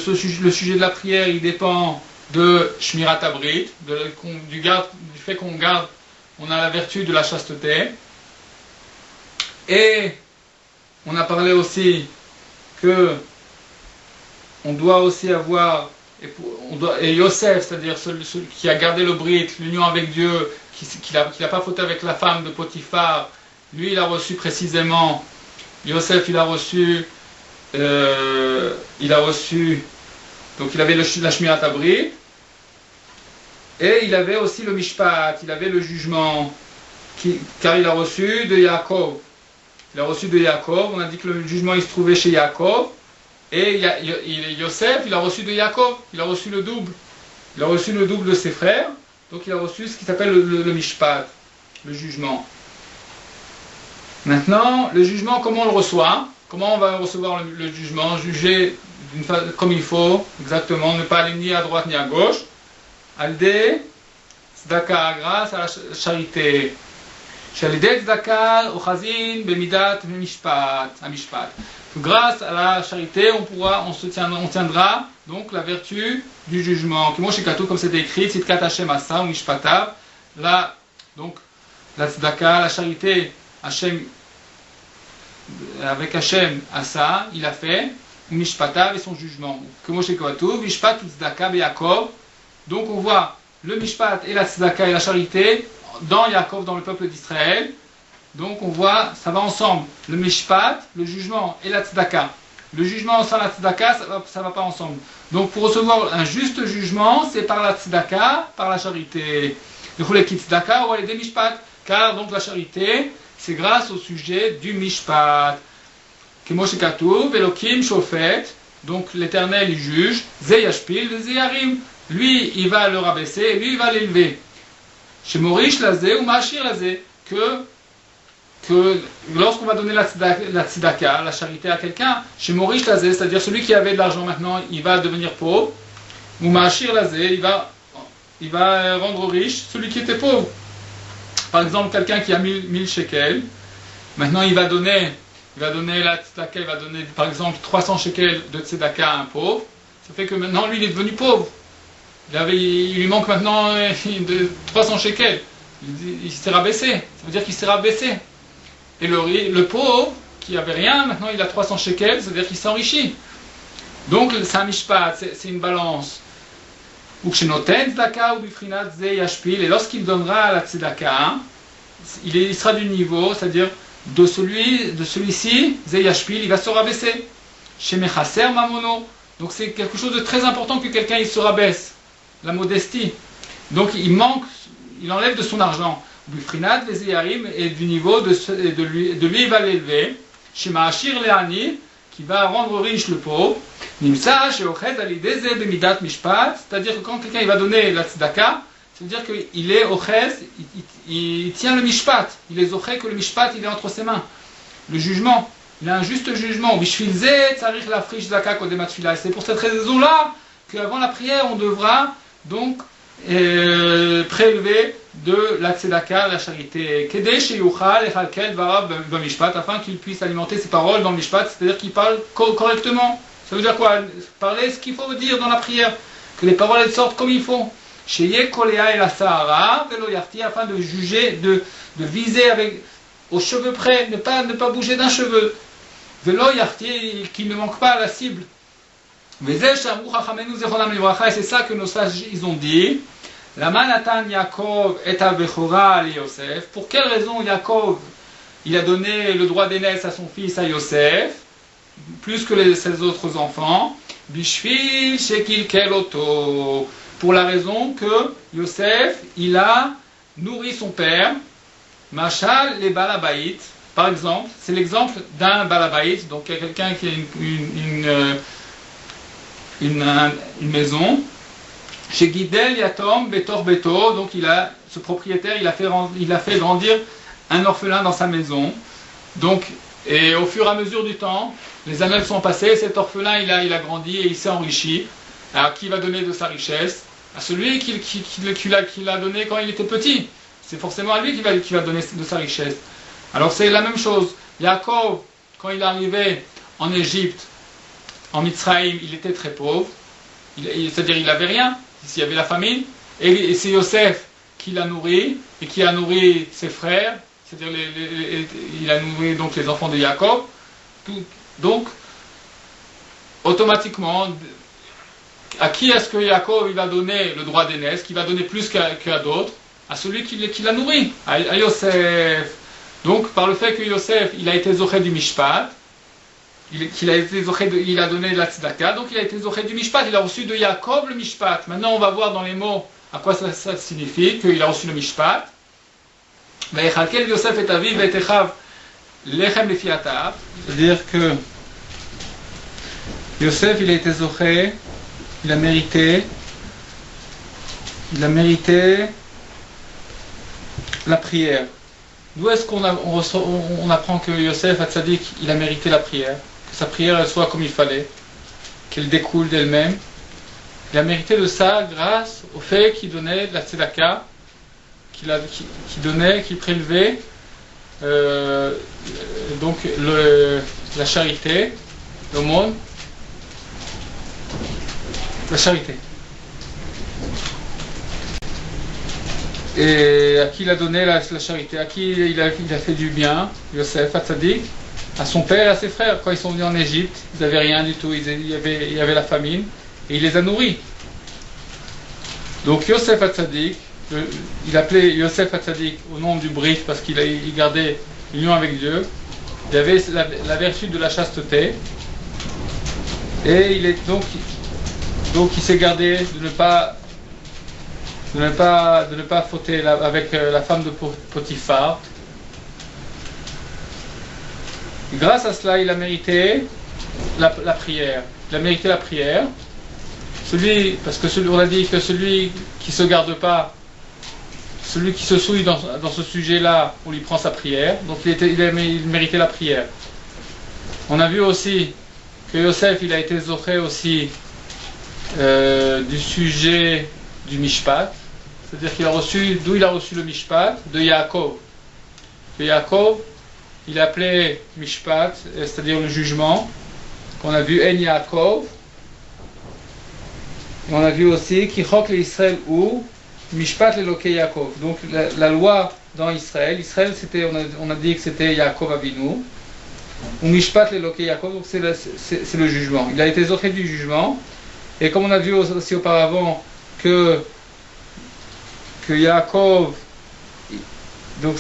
sujet de la prière il dépend de Shmirat Abrit, du fait qu'on garde, on a la vertu de la chasteté. Et on a parlé aussi que on doit aussi avoir, et Yosef, c'est-à-dire celui qui a gardé le Brit, l'union avec Dieu, qui n'a pas fauté avec la femme de Potiphar, lui il a reçu précisément, Yosef il a reçu, donc il avait la Shmirat Abrit, et il avait aussi le Mishpat, il avait le jugement, car il a reçu de Yaakov. Il a reçu de Yaakov, on a dit que le jugement il se trouvait chez Yaakov, et Yosef, il a reçu de Yaakov, il a reçu le double. Il a reçu le double de ses frères, donc il a reçu ce qui s'appelle le Mishpat, le jugement. Maintenant, le jugement, comment on le reçoit? Comment on va recevoir le jugement? Juger comme il faut, exactement, ne pas aller ni à droite ni à gauche. Aldé, tzedaka, grâce à la charité. Shalidé tzedaka, ochazin, bemidat, mishpat, amishpat. Grâce à la charité, on tiendra donc la vertu du jugement. Comme c'est écrit, tzidkat Hashem asa ou mishpatav. Là, donc, la tzedaka, la charité, Hashem, avec Hashem asa, il a fait, mishpatav et son jugement. Mishpat tzedaka beyakov. Donc on voit le mishpat et la tzedaka et la charité dans Yaakov, dans le peuple d'Israël. Donc on voit, ça va ensemble. Le mishpat, le jugement et la tzedaka. Le jugement sans la tzedaka, ça va pas ensemble. Donc pour recevoir un juste jugement, c'est par la tzedaka, par la charité. Car donc la charité, c'est grâce au sujet du mishpat. Donc l'Éternel il juge, Zeyashpil, Zeyarim. Lui, il va le rabaisser et lui, il va l'élever. Chez Morish Lazé ou Machir Lazé, que lorsqu'on va donner la tzedaka, la charité à quelqu'un, chez Morish Lazé, c'est-à-dire celui qui avait de l'argent maintenant, il va devenir pauvre, ou Machir Lazé, il va rendre riche celui qui était pauvre. Par exemple, quelqu'un qui a 1000 shekels, maintenant il va donner la tzedaka, il va donner par exemple 300 shekels de tzedaka à un pauvre, ça fait que maintenant lui il est devenu pauvre. Il lui manque maintenant 300 shekels. Il s'est rabaissé. Ça veut dire qu'il s'est rabaissé. Et le pauvre, qui n'avait rien, maintenant il a 300 shekels, ça veut dire qu'il s'enrichit. Donc c'est un mishpat, c'est une balance. Et lorsqu'il donnera la tzedaka, il sera du niveau, c'est-à-dire de celui-ci, Zeyashpil, il va se rabaisser. Chez Mechaser Mamono. Donc c'est quelque chose de très important que quelqu'un il se rabaisse. La modestie. Donc il enlève de son argent. Bufrinat, les Zeyarim, et du niveau de lui il va l'élever. Chez Maashir Leani, qui va rendre riche le pauvre. Nimsa, chez Oched, Alideze, Bemidat Mishpat, c'est-à-dire que quand quelqu'un il va donner la tzedaka, ça veut dire qu'il est Oched, il tient le Mishpat. Il est Oched que le Mishpat il est entre ses mains. Le jugement. Il a un juste jugement. Bishvilze, Tsarich la frish zaka kodemat fila. C'est pour cette raison-là qu'avant la prière, on devra donc prélever de la tzedaka, la charité. Kedesh yuchal echalkel varav b'mishpat, afin qu'il puisse alimenter ses paroles dans le mishpat, c'est-à-dire qu'il parle correctement. Ça veut dire quoi? Parler ce qu'il faut dire dans la prière, que les paroles elles sortent comme il faut. Sheye Kolea et la Sahara, Velo Yarti, afin de juger, de viser avec, aux cheveux près, ne pas bouger d'un cheveu. Velo Yarti, qu'il ne manque pas à la cible. Et c'est ça que nos sages ils ont dit. Lama Natan Yaakov et Bechora à Yosef. Pour quelle raison Yaakov il a donné le droit d'aînesse à son fils à Yosef, plus que ses autres enfants? Bishvil Shekil Keloto. Pour la raison que Yosef il a nourri son père. Machal les Balabaït. Par exemple, c'est l'exemple d'un Balabaït, donc il y a quelqu'un qui a une maison. Chez Gidel Yatom Betor Beto, donc ce propriétaire il a fait grandir un orphelin dans sa maison. Donc, et au fur et à mesure du temps, les années sont passées, cet orphelin il a grandi et il s'est enrichi. Alors qui va donner de sa richesse? À celui qui l'a donné quand il était petit. C'est forcément à lui qui va donner de sa richesse. Alors c'est la même chose. Yaakov, quand il est arrivé en Égypte, en Mitzraïm, il était très pauvre. C'est-à-dire il n'avait rien, s'il y avait la famine. Et c'est Yosef qui l'a nourri, et qui a nourri ses frères. C'est-à-dire il a nourri donc les enfants de Yaakov. Donc, automatiquement, à qui est-ce que Yaakov il va donner le droit d'aînesse, qui va donner plus qu'à d'autres? À celui qui l'a nourri, à Yosef. Donc, par le fait que Yosef, il a été zoché du Mishpat, il a donné la tzedaka, donc il a été zoché du Mishpat, il a reçu de Yaakov le Mishpat. Maintenant, on va voir dans les mots à quoi ça signifie, qu'il a reçu le Mishpat. C'est-à-dire que Yosef, il a été zoché, il a mérité la prière. D'où est-ce qu'on apprend que Yosef Hatzadik, il a mérité la prière, que sa prière elle soit comme il fallait, qu'elle découle d'elle-même? Il a mérité de ça grâce au fait qu'il donnait de la tzedaka, qu'il prélevait donc la charité, l'aumône, la charité. Et à qui il a donné la charité, à qui il a fait du bien, Yosef Hatzadik, à son père et à ses frères. Quand ils sont venus en Égypte, ils n'avaient rien du tout, il y avait la famine, et il les a nourris. Donc Yosef Hatzadik, il appelait Yosef Hatzadik au nom du Brit parce qu'il gardait l'union avec Dieu. Il avait la vertu de la chasteté, et il est donc il s'est gardé de ne pas fauter avec la femme de Potiphar. Et grâce à cela, il a mérité la prière. Il a mérité la prière. Parce que on a dit que celui qui se garde pas, celui qui se souille dans ce sujet-là, on lui prend sa prière. Donc il méritait la prière. On a vu aussi que Yosef, il a été zoché aussi du sujet du Mishpat, c'est-à-dire d'où il a reçu le Mishpat? De Yaakov. De Yaakov, il appelait Mishpat, c'est-à-dire le jugement, qu'on a vu En Yaakov, et on a vu aussi Kichok le Israël ou Mishpat le Loke Yaakov. Donc la loi dans Israël, c'était, on a dit que c'était Yaakov Avinu, ou Mishpat le Loke Yaakov, donc c'est le jugement. Il a été zoché du jugement, et comme on a vu aussi auparavant que Yaakov, donc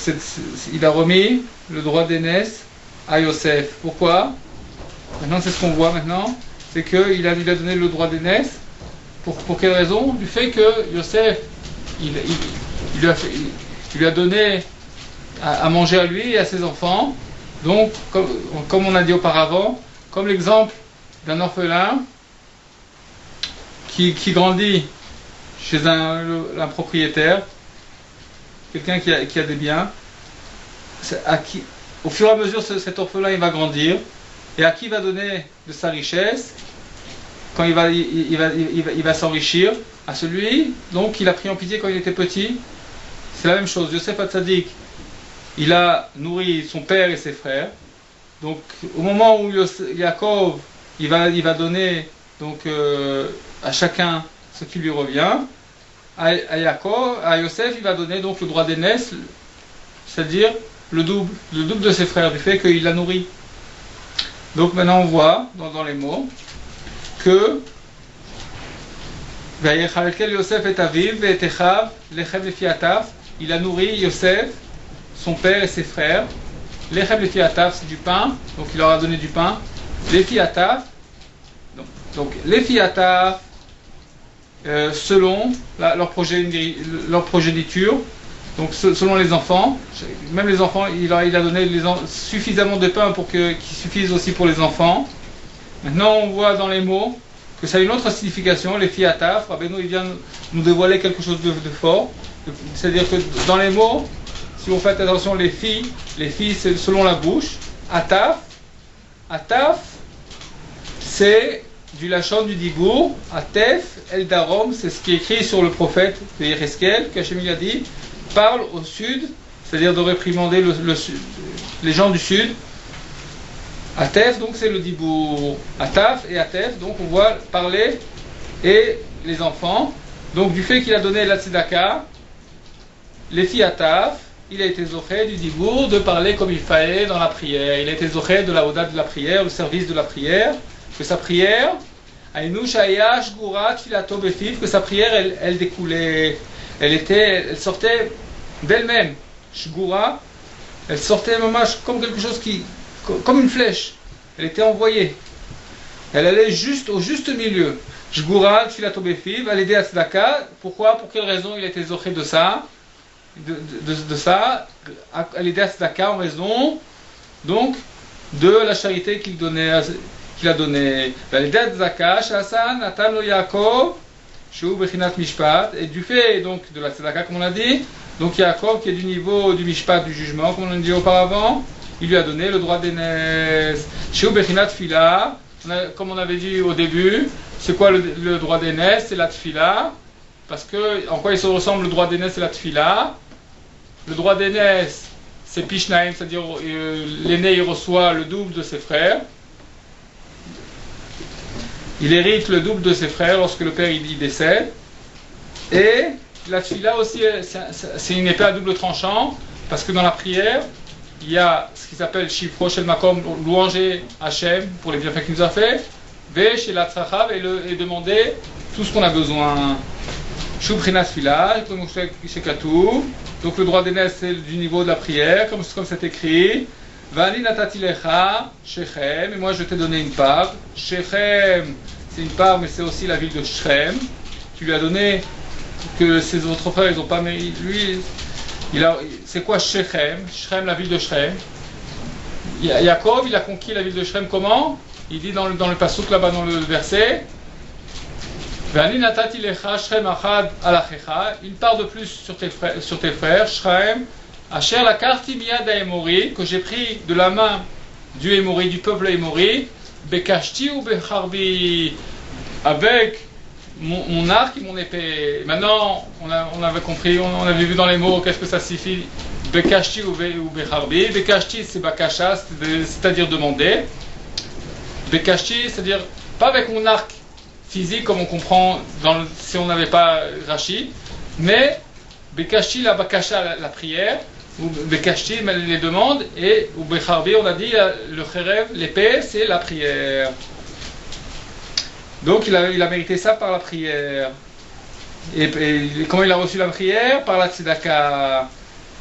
il a remis le droit d'aînesse à Yosef. Pourquoi? Maintenant c'est ce qu'on voit maintenant, c'est qu'il a donné le droit d'aînesse. Pour quelle raison? Du fait que Yosef, il lui a donné à manger à lui et à ses enfants. Donc, comme on a dit auparavant, comme l'exemple d'un orphelin qui grandit chez un propriétaire, quelqu'un qui a des biens, au fur et à mesure cet orphelin il va grandir, et à qui il va donner de sa richesse quand il va s'enrichir? À celui donc il a pris en pitié quand il était petit. C'est la même chose. Yosef Hatzadik, il a nourri son père et ses frères. Donc au moment où Yaakov il va donner donc à chacun ce qui lui revient, à Yaakov, à Yosef, il va donner donc le droit d'aînesse, c'est-à-dire le double de ses frères, du fait qu'il l'a nourri. Donc maintenant on voit dans les mots que Yosef et Aviv et Echav, Lechem Lefi Ataf, il a nourri Yosef, son père et ses frères. Lechem Lefi Ataf, c'est du pain, donc il leur a donné du pain. Lefi Ataf, donc Lefi Ataf, selon leur progéniture, donc selon les enfants, même les enfants, il a donné suffisamment de pain pour qu'il suffise aussi pour les enfants. Maintenant on voit dans les mots que ça a une autre signification, les filles ataf. Rabbeinu il vient nous dévoiler quelque chose de fort, c'est-à-dire que dans les mots, si vous faites attention, les filles c'est selon la bouche. Ataf, c'est du lachon du dibour. Atef, el darom, c'est ce qui est écrit sur le prophète de Yecheskel, qu'Hachem il a dit, parle au sud, c'est-à-dire de réprimander les gens du sud. Atef, donc c'est le dibour. Ataf et Atef, donc on voit parler et les enfants. Donc du fait qu'il a donné la tzedaka, les filles Ataf, il a été zoché du dibour de parler comme il fallait dans la prière. Il a été zoché de la oda de la prière, le service de la prière, que sa prière, que sa prière elle découlait, elle sortait d'elle-même. Shgura, elle sortait comme quelque chose comme une flèche. Elle était envoyée. Elle allait au juste milieu. Shgura, Tfilato Befiv, elle aidait à Tzedaka. Pourquoi? Pour quelle raison il a été zoché de ça? De ça, elle aidait à Tzedaka en raison, donc, de la charité qu'il a donnée. Elle aidait à Tzedaka, Shasan, Natan lo Yaakov, Sheu Bechinat Mishpat, et du fait donc de la Tzedaka, comme on a dit, donc Yaakov qui est du niveau du Mishpat, du jugement, comme on l'a dit auparavant, il lui a donné le droit d'aînesse. Sheu Bechinat Tfila, comme on avait dit au début, c'est quoi le droit d'aînesse? C'est la Tfila, parce que en quoi il se ressemble le droit d'aînesse et la Tfila? Le droit d'aînesse, c'est Pishnaim, c'est-à-dire l'aîné il reçoit le double de ses frères. Il hérite le double de ses frères lorsque le père il décède. Et la Tfila aussi, c'est une épée à double tranchant, parce que dans la prière, il y a ce qui s'appelle Shifro Shel Makom, louanger Hachem pour les bienfaits qu'il nous a fait, Ve Shel Tzrachav, et demander tout ce qu'on a besoin. Shubchina Tfila, chez Katou. Donc le droit d'aînesse c'est du niveau de la prière, comme c'est écrit. Vani natati lecha Shechem, et moi je t'ai donné une part. Shechem, c'est une part, mais c'est aussi la ville de Shrem. Tu lui as donné que ses autres frères ils n'ont pas, mais lui, c'est quoi Shechem? Shrem, la ville de Shrem. Yaakov, il a conquis la ville de Shrem comment? Il dit dans le pasuk là-bas dans le verset. Une part de plus sur tes frères, Shrem, Asher la karti miyad ha'emori, que j'ai pris de la main du Émori, du peuple Émori, Bekashti ou Becharbi, avec mon arc et mon épée. Maintenant, on avait compris, on avait vu dans les mots qu'est-ce que ça signifie, Bekashti ou Becharbi. Bekashti, c'est Bakasha, c'est-à-dire demander. Bekashti, c'est-à-dire pas avec mon arc physique comme on comprend si on n'avait pas Rashi, mais Bekashti la Bakasha la prière, ou Bekashti les demandes, et ou Becharbi on a dit le Kherev, l'épée c'est la prière. Donc il a mérité ça par la prière. Et comment il a reçu la prière? Par la tzedaka.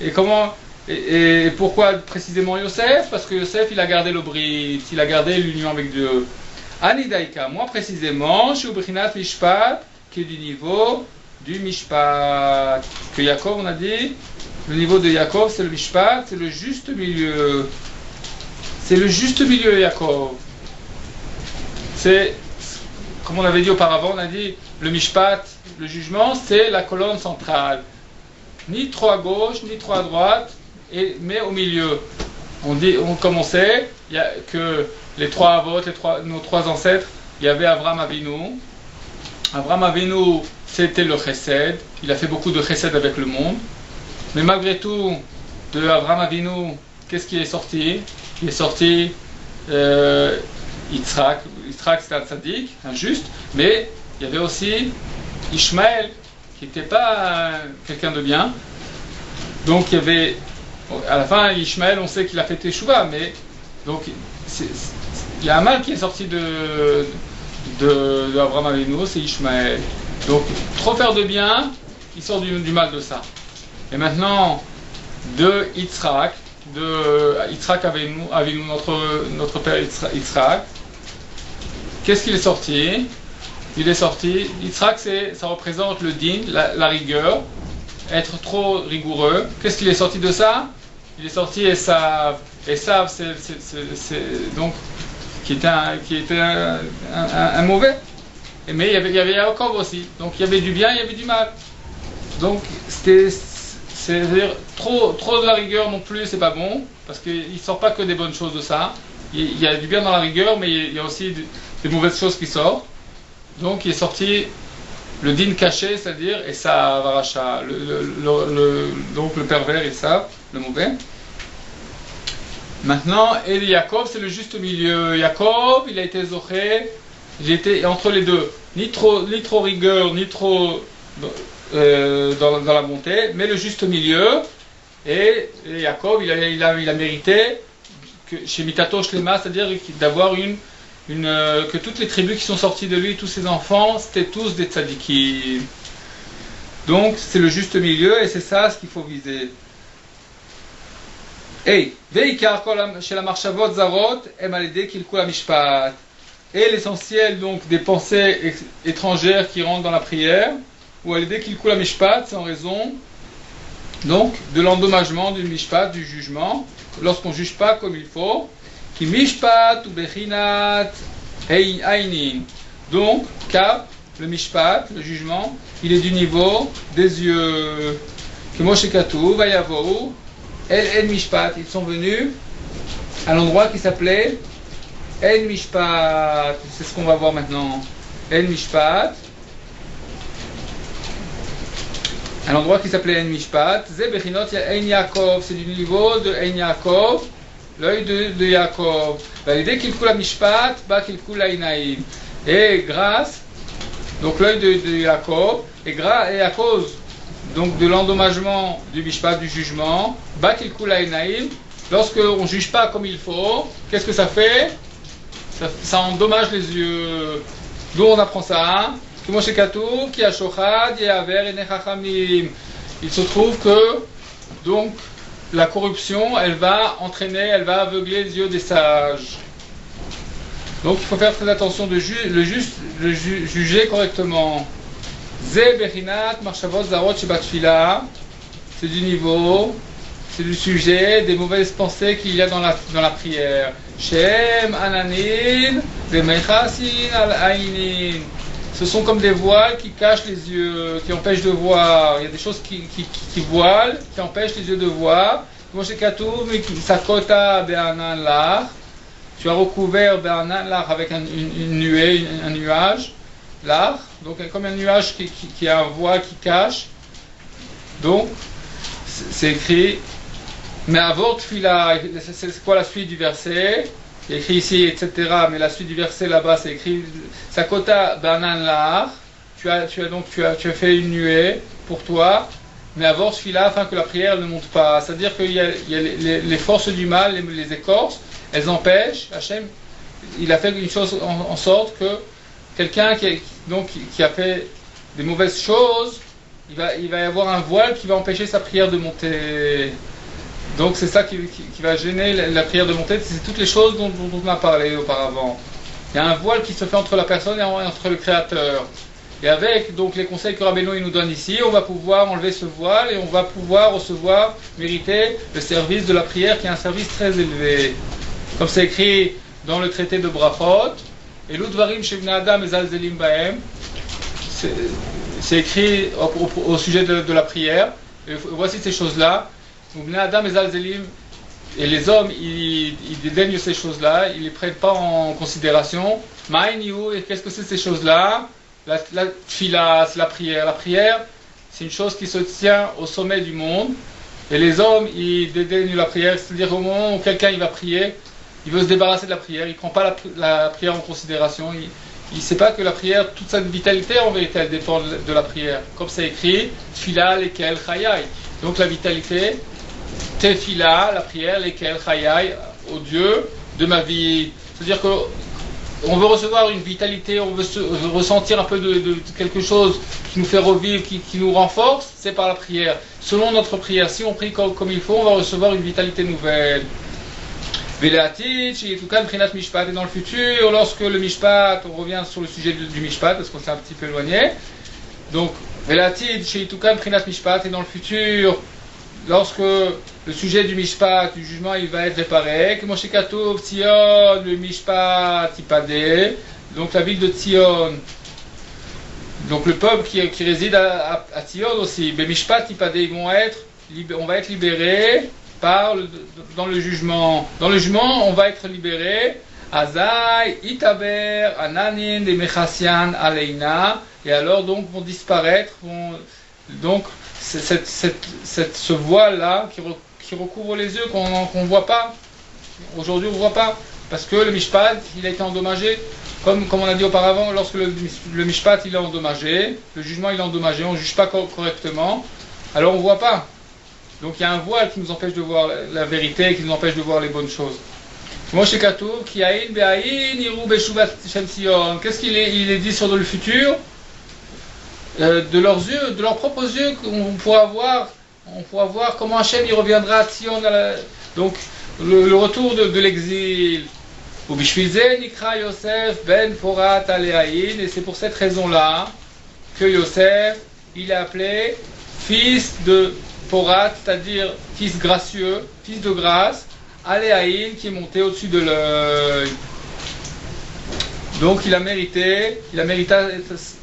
Et pourquoi précisément Yosef? Parce que Yosef il a gardé le brit, il a gardé l'union avec Dieu. Anidaïka, moi précisément, Shubrinat Mishpat, qui est du niveau du Mishpat. Que Yaakov, on a dit, le niveau de Yaakov, c'est le Mishpat, c'est le juste milieu. C'est le juste milieu, Yaakov. C'est, comme on avait dit auparavant, on a dit, le Mishpat, le jugement, c'est la colonne centrale. Ni trop à gauche, ni trop à droite, mais au milieu. Comme on sait, il y a que les trois avot, nos trois ancêtres, il y avait Avram Avinu. Avram Avinu, c'était le chesed. Il a fait beaucoup de chesed avec le monde. Mais malgré tout, de Avram Avinu, qu'est-ce qui est sorti? Il est sorti Yitzhak. Yitzhak, c'était un tzaddik, un juste. Mais il y avait aussi Ishmaël. qui n'était pas quelqu'un de bien. Donc il y avait, à la fin, Ishmaël, on sait qu'il a fait Teshuvah, mais donc il y a un mal qui est sorti de Abraham Avinu, c'est Ishmaël. Donc trop faire de bien, il sort du mal de ça. Et maintenant, de Yitzhak Avinu, notre père Yitzhak, qu'est-ce qu'il est sorti? Il est sorti, Yitzhak, ça représente le din, la rigueur, être trop rigoureux. Qu'est-ce qu'il est sorti de ça? Il est sorti Esav. Esav, c'est donc qui était un mauvais. Mais il y avait Yaakov aussi. Donc il y avait du bien, il y avait du mal. Donc c'est-à-dire trop de la rigueur non plus, c'est pas bon, parce qu'il ne sort pas que des bonnes choses de ça. Il y a du bien dans la rigueur, mais il y a aussi des mauvaises choses qui sortent. Donc il est sorti le din caché, c'est-à-dire Esav Aracha, donc le pervers Esav, le mauvais. Maintenant, et Yaakov, c'est le juste milieu. Yaakov, il a été zoché, il était entre les deux, ni trop rigueur, ni trop dans la bonté, mais le juste milieu. Et Yaakov, il a mérité que chez Mitato Shlema, c'est-à-dire d'avoir que toutes les tribus qui sont sorties de lui, tous ses enfants, c'était tous des tzadikim. Donc c'est le juste milieu et c'est ça ce qu'il faut viser. Et l'essentiel donc des pensées étrangères qui rentrent dans la prière, ou à l'idée qu'il coule la mishpat, c'est en raison donc de l'endommagement du mishpat, du jugement, lorsqu'on ne juge pas comme il faut. Qui mishpat ou bechinat ainin. Donc, car le mishpat, le jugement, il est du niveau des yeux. Que Moshe Katuv, Vayavo, El Mishpat, ils sont venus à l'endroit qui s'appelait El Mishpat. C'est ce qu'on va voir maintenant. El Mishpat. À l'endroit qui s'appelait El Mishpat. Ze bechinot Ein Yaakov, c'est du niveau de Ein Yaakov. L'œil de Yaakov. L'idée qu'il coule la mishpat, qu'il coule la inaïm. Et grâce, donc l'œil de Yaakov, et à cause donc de l'endommagement du mishpat, du jugement, qu'il coule la inaïm, lorsque on ne juge pas comme il faut, qu'est-ce que ça fait? Ça endommage les yeux. D'où on apprend ça? Il se trouve que, donc, la corruption, elle va aveugler les yeux des sages. Donc il faut faire très attention de juger correctement. Ze bechinat marshavot zarot shebat tefila, c'est du niveau, c'est du sujet des mauvaises pensées qu'il y a dans la prière. Shem ananin vemechasin al ainin. Ce sont comme des voiles qui cachent les yeux, qui empêchent de voir. Il y a des choses qui voilent, qui empêchent les yeux de voir. Tu as recouvert avec une nuée, un nuage, l'art, donc comme un nuage qui a un voile qui cache. Donc, c'est écrit, mais avant tefila, c'est quoi la suite du verset? Il est écrit ici, etc. Mais la suite du verset là-bas, c'est écrit Sakota banan lahar. Tu as fait une nuée pour toi, mais avant celui-là, afin que la prière ne monte pas. C'est-à-dire qu'il y a les forces du mal, les écorces, elles empêchent. Hachem, il a fait une chose en sorte que quelqu'un qui a fait des mauvaises choses, il va y avoir un voile qui va empêcher sa prière de monter. Donc c'est ça qui va gêner la prière de monter, c'est toutes les choses dont on a parlé auparavant. Il y a un voile qui se fait entre la personne et entre le Créateur. Et avec donc les conseils que Rabbeinu il nous donne ici, on va pouvoir enlever ce voile et on va pouvoir recevoir, mériter le service de la prière qui est un service très élevé. Comme c'est écrit dans le traité de Brachot, et l'Udvarim Shevne Adam et Zalzelim Bahem, c'est écrit au sujet de la prière. Et voici ces choses-là. Adam et Zalzelim, et les hommes, ils dédaignent ces choses-là, ils ne les prennent pas en considération. Ma'iniu, et qu'est-ce que c'est ces choses-là? La tfila, c'est la prière. La prière, c'est une chose qui se tient au sommet du monde. Et les hommes, ils dédaignent la prière, c'est-à-dire au moment où quelqu'un il va prier, il veut se débarrasser de la prière, il ne prend pas la prière en considération, il ne sait pas que la prière, toute sa vitalité en vérité, elle dépend de la prière. Comme c'est écrit, Tfila lekel chayai. Donc la vitalité, Tefila, la prière, lekel chayai, au Dieu de ma vie. C'est-à-dire que on veut recevoir une vitalité, on veut ressentir un peu de quelque chose qui nous fait revivre, qui nous renforce, c'est par la prière. Selon notre prière, si on prie comme il faut, on va recevoir une vitalité nouvelle. Et dans le futur, lorsque le mishpat, on revient sur le sujet du mishpat, parce qu'on s'est un petit peu éloigné. Donc, et dans le futur, lorsque le sujet du mishpat, du jugement, il va être réparé, que Moshe Katov, Tzion, le mishpat, Ipadé, donc la ville de Tzion, donc le peuple qui réside à Tzion aussi, les mishpat, Ipadé, on va être libéré dans le jugement. Dans le jugement, on va être libéré. Azai, Itaber, Ananin, des Mechasian, Aleina, et alors donc vont disparaître, donc ce voile-là qui recouvre les yeux, qu'on ne voit pas. Aujourd'hui, on ne voit pas. Parce que le mishpat, il a été endommagé. Comme on a dit auparavant, lorsque le mishpat, il est endommagé, le jugement, il est endommagé, on ne juge pas correctement, alors on ne voit pas. Donc il y a un voile qui nous empêche de voir la vérité, qui nous empêche de voir les bonnes choses. Moshe Katour, qui aïn be'aïn, iru beshuvat Shem Sion. Qu'est-ce qu'il est dit sur le futur? De leurs yeux, de leurs propres yeux, on pourra voir comment Hachem il reviendra à Sion, donc le retour de l'exil. Ubishvilze nikra Yosef ben Porat Aleaïn, et c'est pour cette raison-là que Yosef il est appelé fils de Porat, c'est-à-dire fils gracieux, fils de grâce, Aleaïn, qui est monté au-dessus de l'œil. Donc il a mérité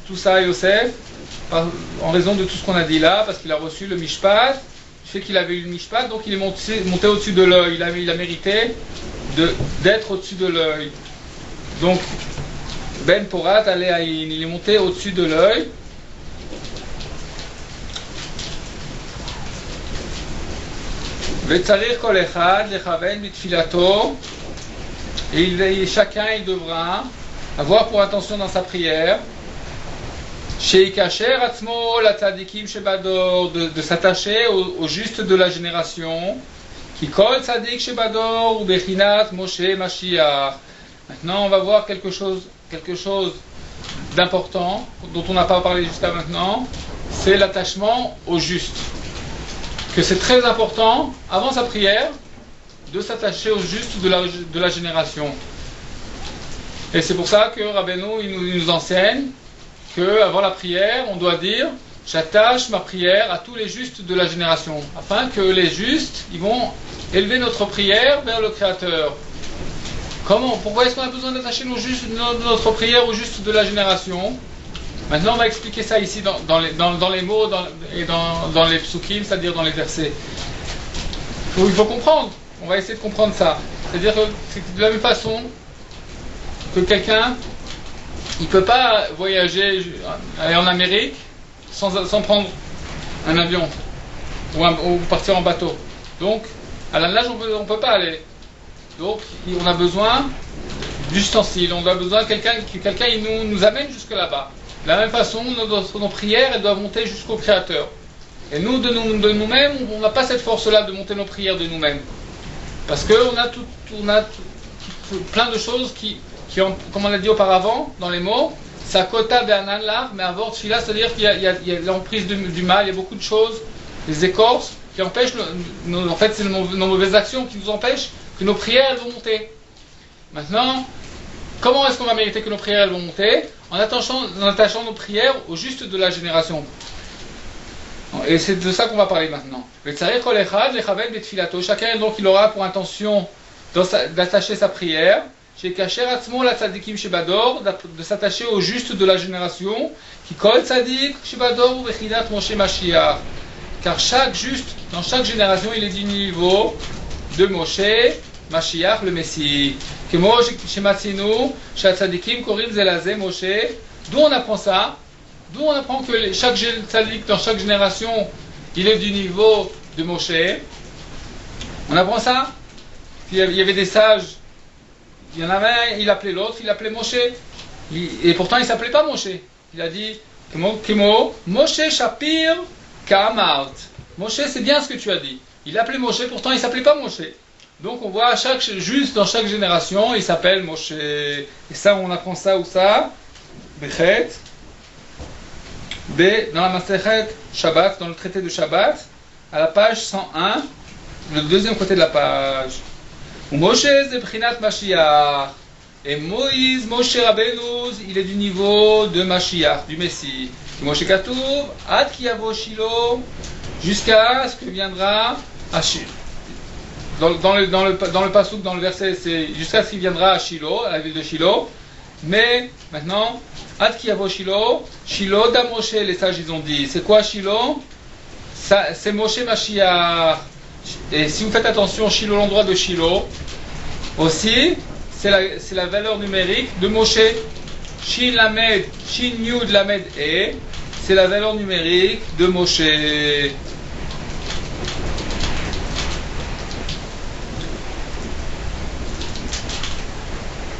tout ça, Yosef, en raison de tout ce qu'on a dit là, parce qu'il a reçu le mishpat, du fait qu'il avait eu le mishpat, donc il est monté au-dessus de l'œil, il a mérité d'être au-dessus de l'œil. Donc Ben Porat Aleaïn, il est monté au-dessus de l'œil. Vetzarir kol echad lechaven bitfilato, et chacun il devra avoir pour intention dans sa prière sheikacher atzmo la tzadikim shebador, de s'attacher au juste de la génération, qui kol tzadik shebador ou bechinat Moshe Mashiach. Maintenant on va voir quelque chose d'important dont on n'a pas parlé jusqu'à maintenant, c'est l'attachement au juste. Que c'est très important, avant sa prière, de s'attacher au juste de la génération. Et c'est pour ça que Rabbeinu il nous enseigne qu'avant la prière, on doit dire « J'attache ma prière à tous les justes de la génération », afin que les justes, ils vont élever notre prière vers le Créateur. Comment? Pourquoi est-ce qu'on a besoin d'attacher notre prière aux justes de la génération? Maintenant, on va expliquer ça ici dans les mots et dans les psukim, c'est-à-dire dans les versets. Il faut comprendre. On va essayer de comprendre ça. C'est-à-dire que c'est de la même façon que quelqu'un, il ne peut pas voyager, aller en Amérique sans prendre un avion ou partir en bateau. Donc, à la nage, on ne peut pas aller. Donc, on a besoin d'ustensiles. On a besoin que quelqu'un nous amène jusque là-bas. De la même façon, nos prières, elles doivent monter jusqu'au Créateur. Et nous, de nous-mêmes, on n'a pas cette force-là de monter nos prières de nous-mêmes. Parce qu'on a plein de choses qui ont, comme on l'a dit auparavant, dans les mots, c'est à kota be'anan lar, mais à vort tfila, c'est-à-dire qu'il y a l'emprise du mal, il y a beaucoup de choses, des écorces, qui empêchent, en fait, c'est nos mauvaises actions qui nous empêchent que nos prières, elles vont monter. Maintenant, comment est-ce qu'on va mériter que nos prières, elles vont monter? En attachant nos prières au juste de la génération. Et c'est de ça qu'on va parler maintenant. Chacun donc il aura pour intention d'attacher sa prière, de s'attacher au juste de la génération, qui kol tzadik shebador ou bechinat Moshe Mashiach. Car chaque juste, dans chaque génération, il est du niveau de Moshe Mashiach, le Messie. D'où on apprend ça? D'où on apprend que chaque tzadik dans chaque génération, il est du niveau de Moshe. On apprend ça? Il y avait des sages, il y en avait un, il appelait l'autre, il appelait Moshe. Et pourtant, il ne s'appelait pas Moshe. Il a dit Kemo, Moshe Shapir Kamart. Moshe, c'est bien ce que tu as dit. Il l'appelait Moshe, pourtant il ne s'appelait pas Moshe. Donc on voit juste dans chaque génération, il s'appelle Moshe. Et ça, on apprend ça ou ça Bechet. Dans la Masechet Shabbat, dans le traité de Shabbat, à la page 101, le deuxième côté de la page. Ou Moshe Zebrinat Mashiach. Et Moïse, Moshe Rabbeinu, il est du niveau de Mashiach, du Messie. Moshe Katoub, Ad Kiyavo Shilo, jusqu'à ce que viendra à Shilo. Dans le passouk, dans le verset, c'est jusqu'à ce qu'il viendra à Shilo, à la ville de Shilo. Mais maintenant, Ad Kiyavo Shilo, Shilo da Moshe, les sages ils ont dit. C'est quoi Shilo? C'est Moshe Mashiach. Et si vous faites attention, Shilo, l'endroit de Shilo, aussi, c'est la valeur numérique de Moshe. Shin Lamed, Shin Yud Lamed E, c'est la valeur numérique de Moshe.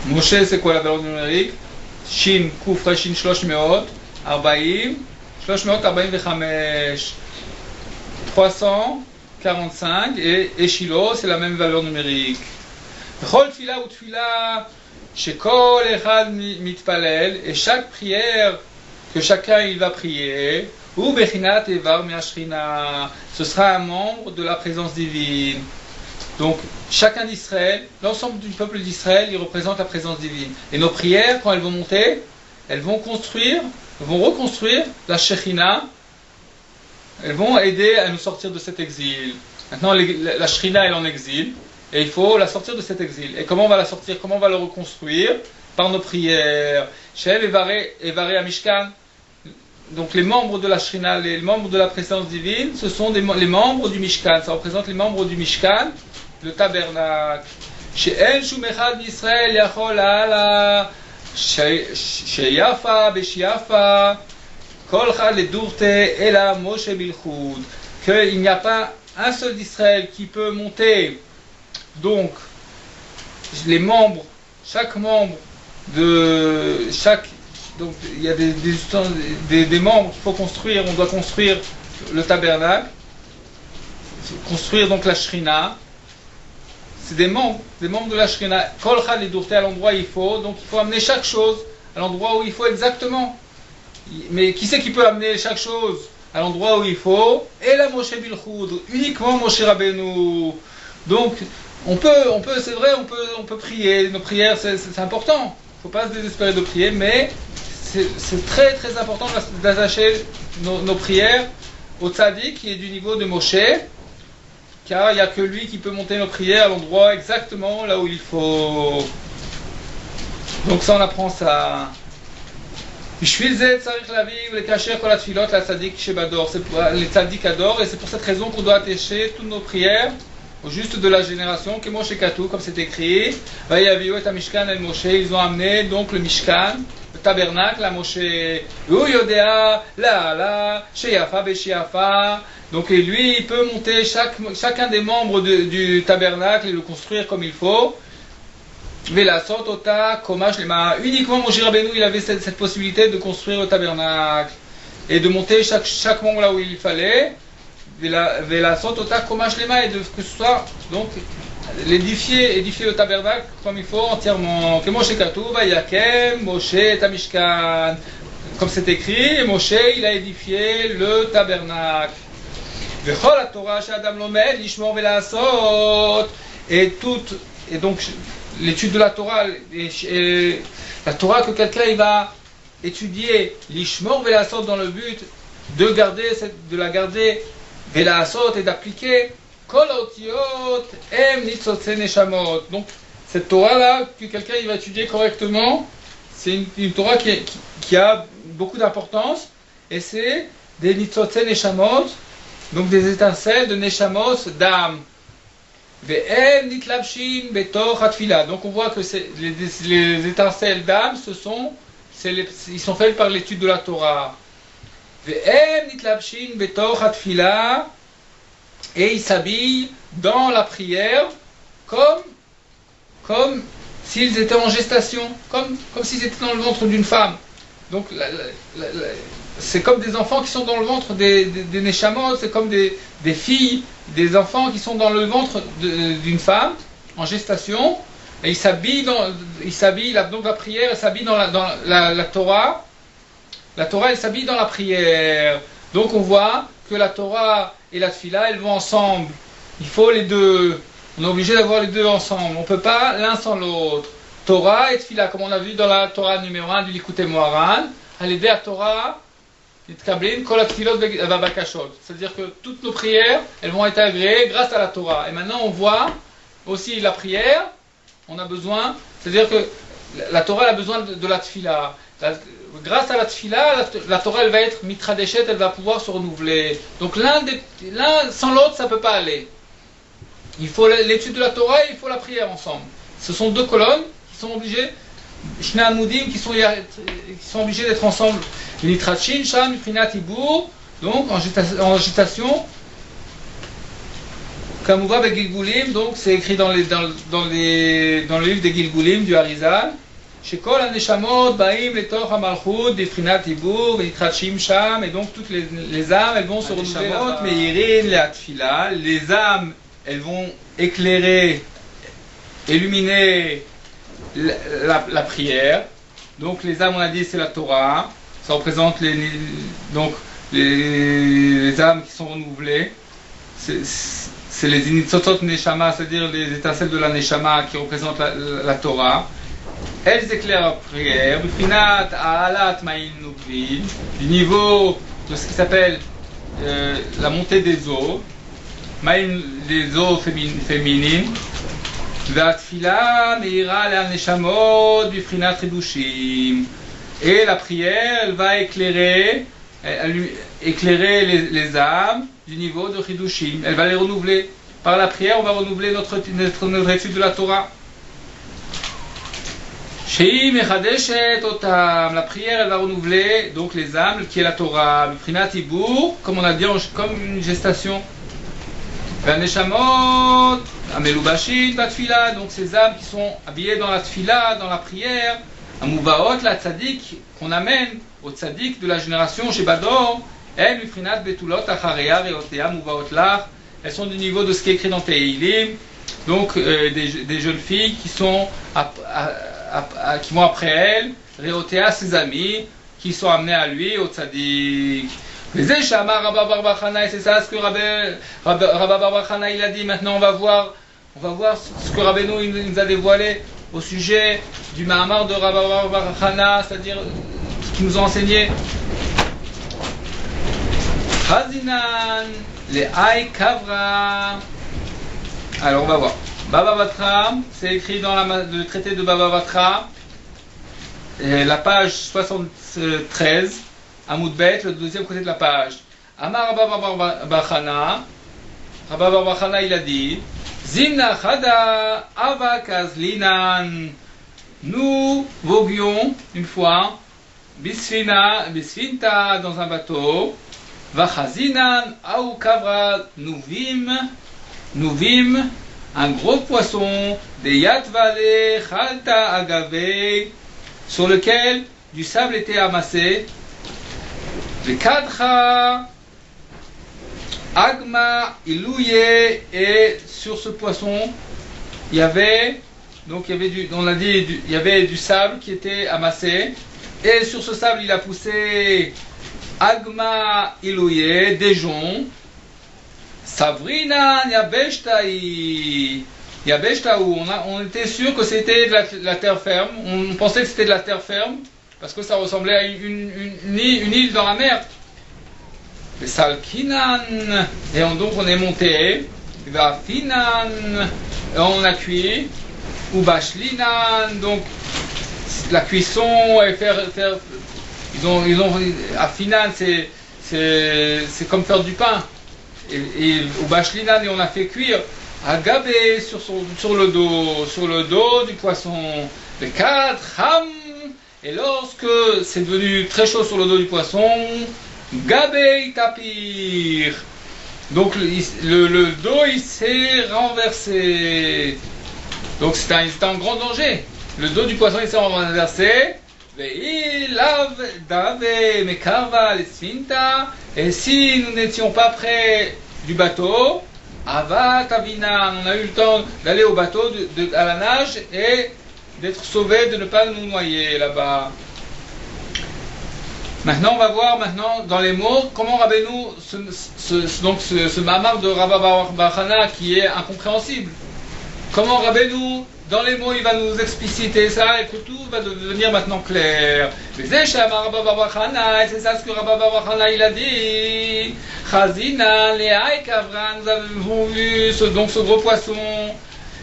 Moshe, c'est quoi la valeur numérique? Shin Kuf Shin 340, 345 et Shilo, c'est la même valeur numérique. Chol Tfila ou Tfila, chez Kol Echad Mitpalel, et chaque prière que chacun il va prier, ou Bechinat Evar Me'ashrina, ce sera un membre de la présence divine. Donc chacun d'Israël, l'ensemble du peuple d'Israël, il représente la présence divine. Et nos prières, quand elles vont monter, elles vont reconstruire la Shekhinah, elles vont aider à nous sortir de cet exil. Maintenant la Shekhinah elle est en exil. Et il faut la sortir de cet exil. Et comment on va la sortir? Comment on va la reconstruire? Par nos prières. Shev Evaré Amishkan. Donc les membres de la Shrina, les membres de la présence divine, ce sont les membres du Mishkan. Ça représente les membres du Mishkan, le tabernacle. She'en Shum Echad Yisrael Yachol Ala Sheyafa Beshiafa Kol Chad Ledurte Ela Moshe Bilchud. Qu'il n'y a pas un seul d'Israël qui peut monter. Donc, les membres, chaque membre de chaque, donc il y a des membres qu'il faut construire. On doit construire le tabernacle, construire donc la Shrina. C'est des membres de la Shrina. Kol Chad Ledurte à l'endroit où il faut. Donc il faut amener chaque chose à l'endroit où il faut exactement. Mais qui c'est qui peut amener chaque chose à l'endroit où il faut? Et la Moshe Bilchud, uniquement Moshe Rabbeinu. Donc on peut, c'est vrai, on peut prier. Nos prières, c'est important. Il ne faut pas se désespérer de prier, mais c'est très très important d'attacher nos prières au tzaddik qui est du niveau de Moshe, car il n'y a que lui qui peut monter nos prières à l'endroit exactement là où il faut. Donc ça, on apprend ça. Les tzaddik adorent, et c'est pour cette raison qu'on doit attacher toutes nos prières au juste de la génération, que Moshe Katou, comme c'est écrit, Vayaviu et Mishkan el Moshe, ils ont amené donc le Mishkan, le tabernacle à Moshe, Yodea, la, Sheyafa, Beshiafa. Donc et lui, il peut monter chacun des membres du tabernacle et le construire comme il faut. Velasot Ota, Komash Lema. Uniquement Moshe Rabbeinu, il avait cette possibilité de construire le tabernacle et de monter chaque membre là où il fallait. Velasot Ota, Komash Lema, et que ce soit donc édifier le tabernacle comme il faut entièrement. Que Moshe Katou, Vayakem, Moshe Tamishkan. Comme c'est écrit, Moshe il a édifié le tabernacle. Vechol la Torah chez Adam Lomed, Lishmor Velasot. Et donc l'étude de la Torah, et la Torah que quelqu'un il va étudier, l'ishmor velasot, dans le but de la garder velasot et d'appliquer kol otiot em nitzotse neshamot. Donc cette Torah là que quelqu'un il va étudier correctement, c'est une Torah qui a beaucoup d'importance, et c'est des nitzotse neshamot, donc des étincelles de neshamot, d'âme. Donc on voit que les étincelles d'âme, ils sont faits par l'étude de la Torah. Et ils s'habillent dans la prière comme s'ils étaient en gestation, comme s'ils étaient dans le ventre d'une femme. Donc c'est comme des enfants qui sont dans le ventre des Neshamot, c'est comme des filles, des enfants qui sont dans le ventre d'une femme en gestation, et ils s'habillent, donc la prière, elle s'habille dans la Torah. La Torah, elle s'habille dans la prière. Donc on voit que la Torah et la Tfila, elles vont ensemble. Il faut les deux. On est obligé d'avoir les deux ensemble. On ne peut pas l'un sans l'autre. Torah et Tfila, comme on a vu dans la Torah numéro 1 du Likutei Moharan, à l'aider à Torah, c'est-à-dire que toutes nos prières, elles vont être agréées grâce à la Torah. Et maintenant on voit aussi la prière, on a besoin, c'est-à-dire que la Torah elle a besoin de la Tfila. Grâce à la Tfila, la Torah elle va être mitradeshet, elle va pouvoir se renouveler. Donc l'un sans l'autre, ça ne peut pas aller. Il faut l'étude de la Torah et il faut la prière ensemble. Ce sont deux colonnes qui sont obligées, Shnei Amoudim, qui sont obligés d'être ensemble. Nitrachin, Sham, Prinat Ibour, donc en agitation. Kamouva be Gilgulim, donc c'est écrit dans le livre des Gilgulim du Harizal. Shekol Aneshamot, Baim, Letor Hamalchut, Befrinat Ibour, Nitrachim Sham, et donc toutes les âmes, elles vont se renouveler. Meirin, le Atfila, les âmes, elles vont éclairer, illuminer la prière. Donc les âmes, on a dit, c'est la Torah. Ça représente les âmes qui sont renouvelées. C'est les initzotot neshama, c'est-à-dire les étincelles de la neshama qui représentent la Torah. Elles éclairent la prière. B'finat ha'alat ma'in nukvin, du niveau de ce qui s'appelle la montée des eaux, ma'in des eaux féminines. V'atfila meira le'al neshamot b'finat ribushim. Et la prière, elle va éclairer les âmes du niveau de Chidushim. Elle va les renouveler. Par la prière, on va renouveler notre étude de la Torah. Shei mechadeshet otam. La prière, elle va renouveler donc les âmes, qui est la Torah. B'prinat ibur, comme on a dit, comme une gestation. V'aneshamot amelubashit batfila. Donc ces âmes qui sont habillées dans la tfila, dans la prière. Amouvaot, la tzaddik, qu'on amène au tzaddik de la génération chez Bador, elles, Mifrinat Betulot, Achareya, Reotea, Mouvaot Lach, elles sont du niveau de ce qui est écrit dans Teilim, donc des jeunes filles qui vont après elles, Reotea, ses amis, qui sont amenés à lui, au tzaddik. Mais c'est Shama Rabba Bar Chana, et c'est ça ce que Rabba Bar Chana il a dit. Maintenant on va voir ce que Rabbeinu il nous a dévoilé au sujet du Mahamar de Rabba Bar Chana, c'est-à-dire ce qu'il nous a enseigné. Chazinan, les Haï Kavra. Alors on va voir. Baba Batra, c'est écrit dans le traité de Baba Batra, la page 73, Amoudbet, le deuxième côté de la page. Amar Rabba Bar Chana, Rabba Bar Chana il a dit, Zimna Chada Avakazlinan. Nous voguions une fois, Bisfinta, dans un bateau, Vachazinan Aou Kavra Nouvim, un gros poisson, des Yatvale Chalta Agave, sur lequel du sable était amassé, les Kadcha Agma Ilouye, et sur ce poisson, il y avait du sable qui était amassé, et sur ce sable il a poussé Agma Ilouye, des joncs. Savrina Yabeshtaï. On était sûr que c'était de la terre ferme. On pensait que c'était de la terre ferme parce que ça ressemblait à une île dans la mer. Salkinan. Et donc on est monté. Vafinan. On a cuit. Ubashlinan. Donc la cuisson et faire. Ils ont Afinan, c'est comme faire du pain. Et au bachlinan, et on a fait cuire Agave sur le dos du poisson. Le 4 ham. Et lorsque c'est devenu très chaud sur le dos du poisson, Gabe tapir. Donc le dos il s'est renversé. Donc c'était en grand danger. le dos du poisson il s'est renversé. Et si nous n'étions pas près du bateau, Avat Avina, on a eu le temps d'aller au bateau, à la nage et d'être sauvés, de ne pas nous noyer là-bas. Maintenant, on va voir dans les mots comment Rabbeinu, ce mamar de Rabba Bar Hana qui est incompréhensible. Comment Rabbeinu, dans les mots, il va nous expliciter ça et que tout va devenir maintenant clair. Mais c'est ça ce que Rabba Bar Hana il a dit. Chazina, Léa et Kavran, nous avons vu ce gros poisson.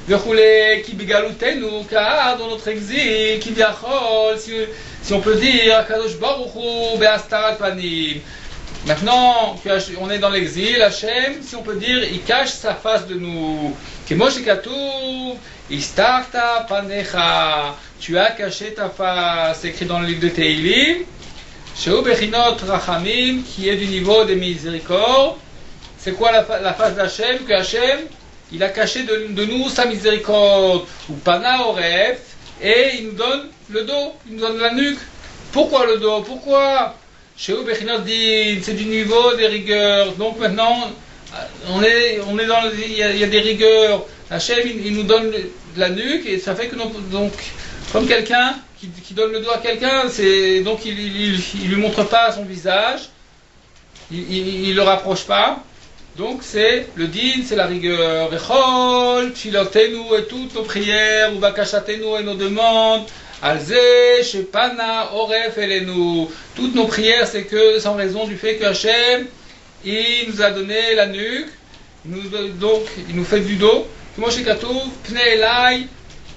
Qui bigalutenu, car dans notre exil, qui viachol, si on peut dire, Kadosh Baruch Hu be'astarat panim. Maintenant qu'on est dans l'exil, Hachem, si on peut dire, il cache sa face de nous. Kemoshe Katuv, Istarta panecha, tu as caché ta face, c'est écrit dans le livre de Teilim. Sheu bechinot rachamim, qui est du niveau des miséricordes. C'est quoi la face d'Hachem? Que Hachem, il a caché de nous sa miséricorde, ou pana oref, et il nous donne le dos, il nous donne la nuque. Pourquoi le dos? Pourquoi? Chez eux, c'est du niveau des rigueurs. Donc maintenant, on est dans il y a des rigueurs. Hachem, il nous donne la nuque, et ça fait que donc comme quelqu'un qui donne le dos à quelqu'un, donc il lui montre pas son visage, il le rapproche pas. Donc c'est le din, c'est la rigueur. Vechol, tfilotenu et toutes nos prières, ou bakashatenu et nos demandes, alze, shepana, oref elenu. Toutes nos prières, c'est que c'est en raison du fait que Hachem, il nous a donné la nuque, donc il nous fait du dos. Moi chez Katouf, pne elai,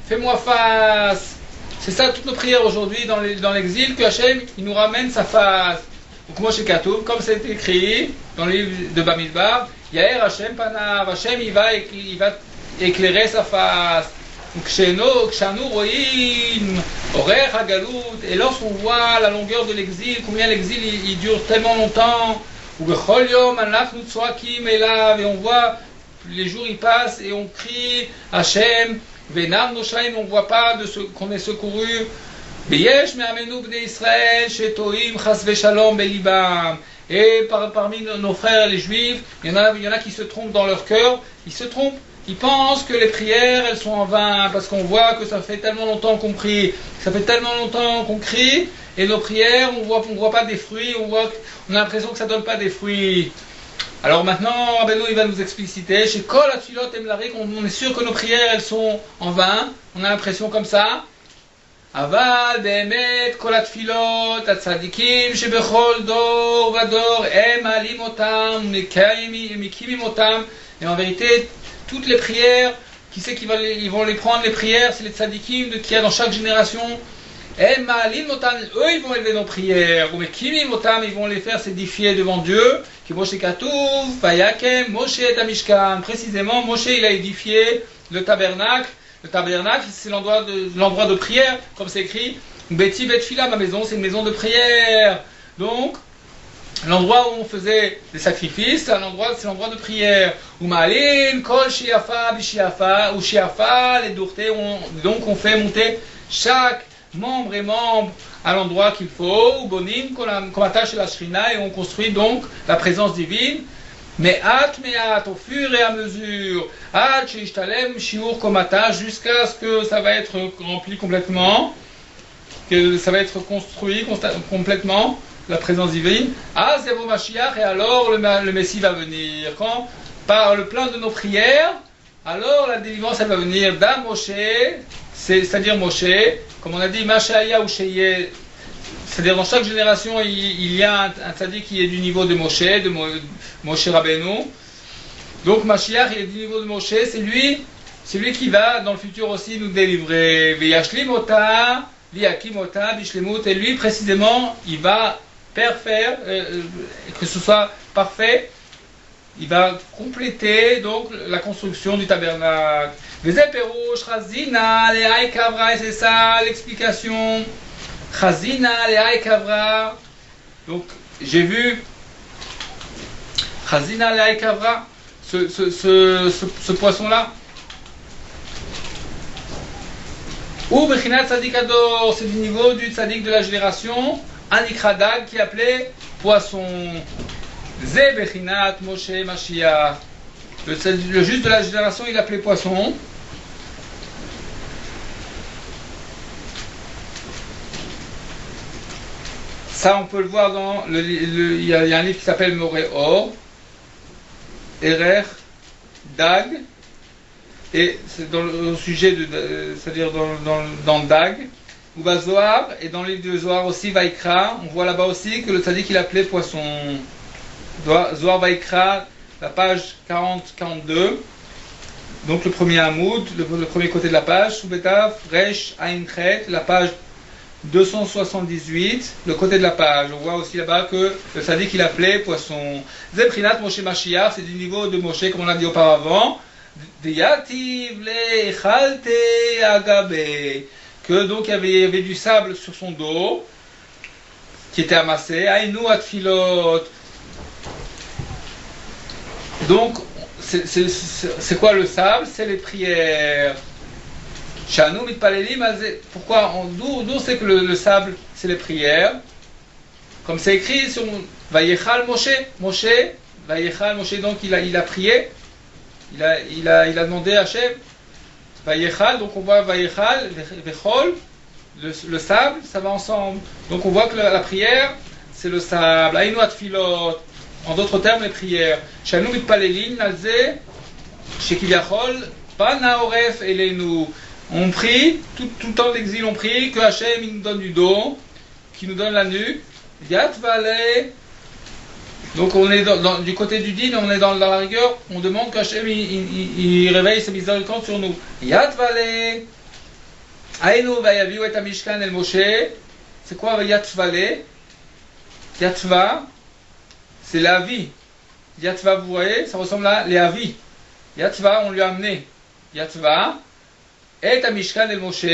fais-moi face. C'est ça toutes nos prières aujourd'hui dans l'exil, que Hachem, il nous ramène sa face. Donc moi chez Katouf, comme c'est écrit dans le livre de Bamidbar, Yaher Hashem Panav, Hashem il va éclairer sa face. Donc Kshanu Roim, Orer Hagalut, et lorsqu'on voit la longueur de l'exil, combien l'exil il dure tellement longtemps, ou Bechol Yom Anachnu Tzoakim Elav, et on voit les jours ils passent et on crie Hashem, Venam Noshaim, on voit pas qu'on est secouru. Beyesh me'amenu bnei Israël shetoim chas v'shalom belibam. Et parmi nos frères les juifs, il y en a qui se trompent dans leur cœur. Ils se trompent. Ils pensent que les prières elles sont en vain parce qu'on voit que ça fait tellement longtemps qu'on prie, ça fait tellement longtemps qu'on crie et nos prières on voit pas des fruits, on a l'impression que ça donne pas des fruits. Alors maintenant, Rabbeinu il va nous expliciter. Chez Kol Atfilot Emlarik, on est sûr que nos prières elles sont en vain. On a l'impression comme ça. אבל באמת כל התפילות, הצדיקים שבכל דור ודור הם מעלים אותם, מקימים אותם, et en vérité toutes les prières, qui c'est qu'ils vont les prendre les prières, c'est les tzadikim qu'il y a dans chaque génération. הם מעלים אותם, eux ils vont élever nos prières, ומקימים אותם, ils vont les faire s'édifier devant Dieu, כמו שכתוב, ויקם משה את המשכן, précisément Moshe il a édifié le tabernacle. Le tabernacle, c'est l'endroit de prière, comme c'est écrit. Beti Bet Fila, ma maison, c'est une maison de prière. Donc, l'endroit où on faisait des sacrifices, c'est l'endroit de prière. Ou Malin, Kol Shiafa, Bishiafa, ou Shiafa, les duretés. Donc, on fait monter chaque membre et membre à l'endroit qu'il faut. Ou Bonim, qu'on attache la Shrina, et on construit donc la présence divine. Mais au fur et à mesure, jusqu'à ce que ça va être rempli complètement, que ça va être construit complètement, la présence divine. Et alors le Messie va venir. Quand, par le plein de nos prières, alors la délivrance elle va venir d'un Moshe, c'est-à-dire Moshe, comme on a dit, Mashaya ou Sheye. C'est-à-dire dans chaque génération, il y a un tzaddik qui est du niveau de Moshe Rabbeinu. Donc Mashiach, il est du niveau de Moshe, c'est lui qui va dans le futur aussi nous délivrer. Veyashlimota, Viakimota, Bishlemut, et lui précisément, il va faire que ce soit parfait. Il va compléter donc la construction du tabernacle. Vezeperouch, Chazina, Leaï Kavra, et c'est ça l'explication. Chazina, Leaï Kavra. Donc, j'ai vu Chazina, Leaï Kavra, ce poisson-là. Ou Bechinat Tzadik Ador, c'est du niveau du Tzadik de la génération, Anikra Dag qui est appelé poisson. Ze Bechinat Moshe Mashiach. Le juste de la génération, il appelait poisson. Ça, on peut le voir dans il y a un livre qui s'appelle Moré Or, Erer, Dag, et c'est dans le sujet c'est-à-dire dans Dag, ou Zohar, et dans le livre de Zohar aussi, Vaikra, on voit là-bas aussi que le tzaddik il appelait poisson. Zohar Vaikra, la page 40-42, donc le premier Hamoud, le premier côté de la page, Soubetav, Resh, Ainchet, la page 278, le côté de la page. On voit aussi là-bas que le tzaddik il appelait poisson. Zeprinat Moshe Mashiach, c'est du niveau de Moshe, comme on l'a dit auparavant. Diyativ le chalte agabe, que donc il y avait du sable sur son dos qui était amassé. Aïnou atfilot. Donc c'est quoi le sable? C'est les prières. Shanou mitpalelim, pourquoi d'où c'est que le sable c'est les prières, comme c'est écrit sur Vayechal Moshe, Vayechal Moshe, donc il a prié, il a demandé à Hachem Vayechal, donc on voit Vayechal Vechol, le sable ça va ensemble, donc on voit que la prière c'est le sable. Aïnou atfilot, en d'autres termes les prières. Shanou mitpalelim nalze shekivyachol pana oref elenu. On prie, tout le temps de l'exil, on prie que Hachem il nous donne du dos, qu'il nous donne la nuque. Yat Vale. Donc on est du côté du din, on est dans la rigueur, on demande qu'Hachem il réveille ses miséricordes sur nous. Yat Vale. Aïnou vayaviu et amishkan el Moshe. C'est quoi Yat Vale? Yatva, c'est la vie. Yatva, vous voyez, ça ressemble à Léavi. Yatva, on lui a amené. Yatva. Et à Mishkan el Moshe,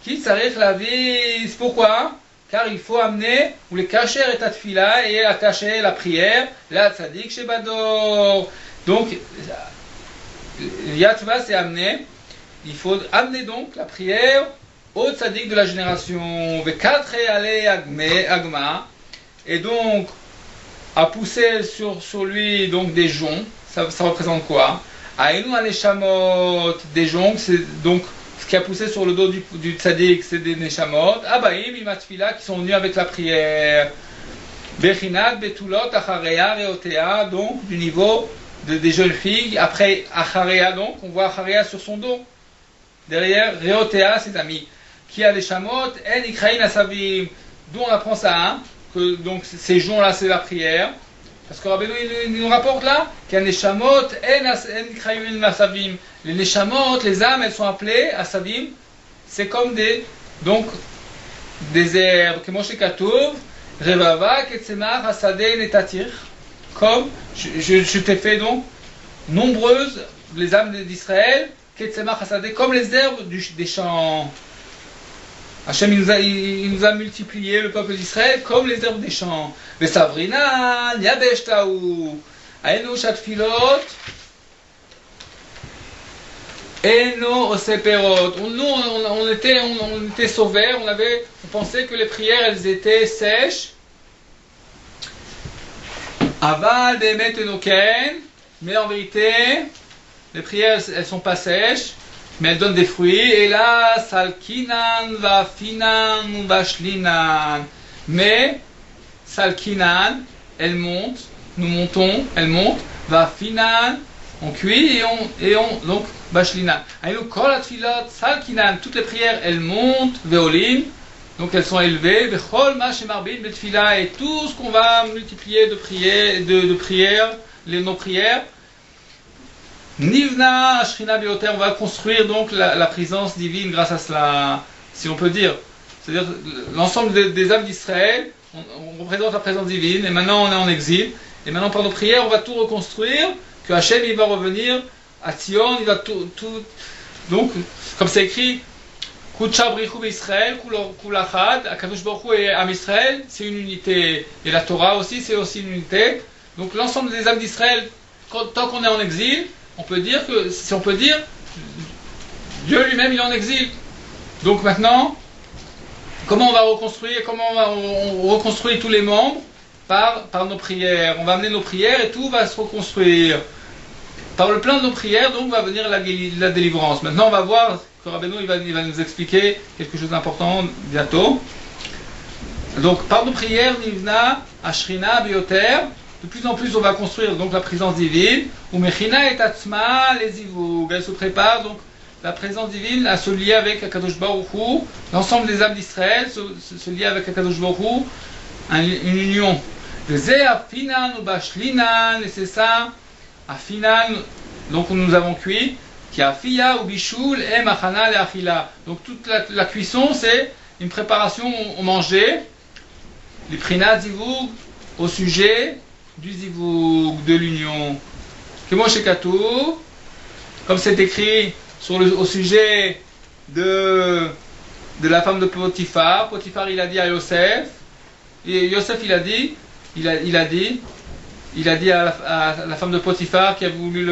qui s'arrête la vie. Pourquoi? Car il faut amener, ou les cacher et tfila, et attacher la prière, la tzadik shebador. Donc, Yatva c'est amener. Il faut amener donc la prière au tzadik de la génération. Vekatre ale agma. Et donc, à pousser sur lui donc des joncs. Ça représente quoi? Aïnou aneshamot, des joncs, c'est donc ce qui a poussé sur le dos du tzaddik, c'est des neshamot. Abaïm imatfila, qui sont venus avec la prière. Bechinat betulot achareya reotea, donc du niveau des jeunes filles. Après achareya, donc on voit achareya sur son dos. Derrière reotea, ses amis. Qui a les shamot, en ikraïn asavim, d'où on apprend ça, hein, que donc ces joncs-là c'est la prière. Parce que Rabbeinu il nous rapporte là qu'il y a neshamot en krayuin asavim. Les neshamot, les âmes, elles sont appelées asavim. C'est comme des herbes. Comme chez Katouv, revava ketsemach asadeh netatir. Comme je t'ai fait donc nombreuses les âmes d'Israël, ketsemach asadeh, comme les herbes des champs. Hachem il nous a multiplié le peuple d'Israël comme les herbes des champs. Vesavrina, Yabeshtaou, Aenu Shatfilot, Eno Oseperot. Nous, on était sauvés, on pensait que les prières elles étaient sèches. Aval Bemet Enoken, mais en vérité, les prières elles sont pas sèches. Mais elle donne des fruits, et là, salkinan, vafinan, vashlinan. Mais, salkinan, elle monte, nous montons, elle monte, vafinan, on cuit, et on donc, vashlinan. Aïnou, kol atfilat, salkinan, toutes les prières, elles montent, veolim, donc elles sont élevées, vechol ma shemarbin betfila, et tout ce qu'on va multiplier de prières, nos prières, Nivna Ashrina Bioter, on va construire donc la présence divine grâce à cela, si on peut dire. C'est-à-dire l'ensemble des âmes d'Israël, on représente la présence divine, et maintenant on est en exil, et maintenant par nos prières on va tout reconstruire, que Hachem il va revenir à Tzion, il va tout. Donc, comme c'est écrit, Kutsha Brichou Israël, Kulachad, Akadosh Baruch Hu et Am Israël, c'est une unité, et la Torah aussi, c'est aussi une unité. Donc l'ensemble des âmes d'Israël, tant qu'on est en exil, on peut dire, Dieu lui-même il est en exil. Donc maintenant, comment on va reconstruire, on reconstruit tous les membres par nos prières. On va amener nos prières et tout va se reconstruire. Par le plein de nos prières, donc, va venir la délivrance. Maintenant, on va voir que Rabbeinu il va nous expliquer quelque chose d'important bientôt. Donc, par nos prières, Nivna, Ashrina, Bioter, de plus en plus, on va construire donc la présence divine. Ou Mechina et Tatsma, les Zivug. Elle se prépare, donc, la présence divine à se lier avec Akadosh Baruch Hu. L'ensemble des âmes d'Israël se lier avec Akadosh Baruch Hu. Une union. Le Zé Afinan ou Bashlinan, et c'est ça. Afinan, donc nous avons cuit, qui a Fia ou Bishul et Machana et Achila. Donc toute la cuisson, c'est une préparation au manger, les Prina Zivug, au sujet du Zivug, de l'union. Kemo Shekatu, comme c'est écrit au sujet de la femme de Potiphar. Potiphar il a dit à Yosef, et Yosef il a dit à la femme de Potiphar qui a voulu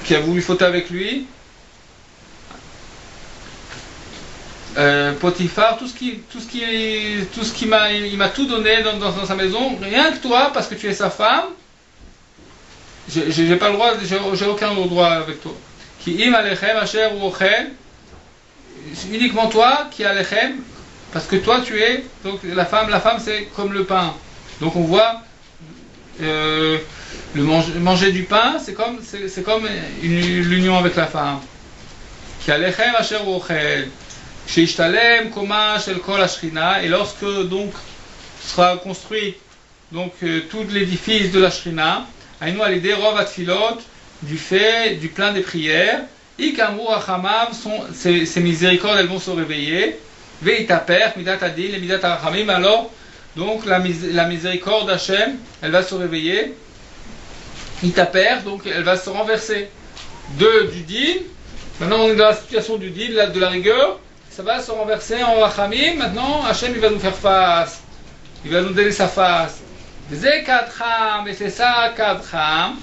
qui a voulu fauter avec lui. Potiphar, il m'a tout donné dans sa maison, rien que toi, parce que tu es sa femme. J'ai pas le droit, j'ai aucun droit avec toi. Qui im alechem asher ou ochem, uniquement toi qui a alechem. Parce que toi tu es, donc la femme c'est comme le pain. Donc on voit manger du pain, c'est comme l'union avec la femme. Qui alechem asher ochel, sheishtalem koma shel kol ashrina, et lorsque donc sera construit donc tout l'édifice de la shrina, aïnou alidé rov atfilot, du fait du plein des prières, ikamru achamav, ces miséricordes elles vont se réveiller. Veitaper, midat adil et midat arachamim. Alors, donc la miséricorde d'Hachem, elle va se réveiller. Itaper, donc elle va se renverser du din. Maintenant, on est dans la situation du din, de la rigueur. Ça va se renverser en rachamim. Maintenant, Hachem, il va nous faire face. Il va nous donner sa face. Zé kadcham, et c'est ça kadcham.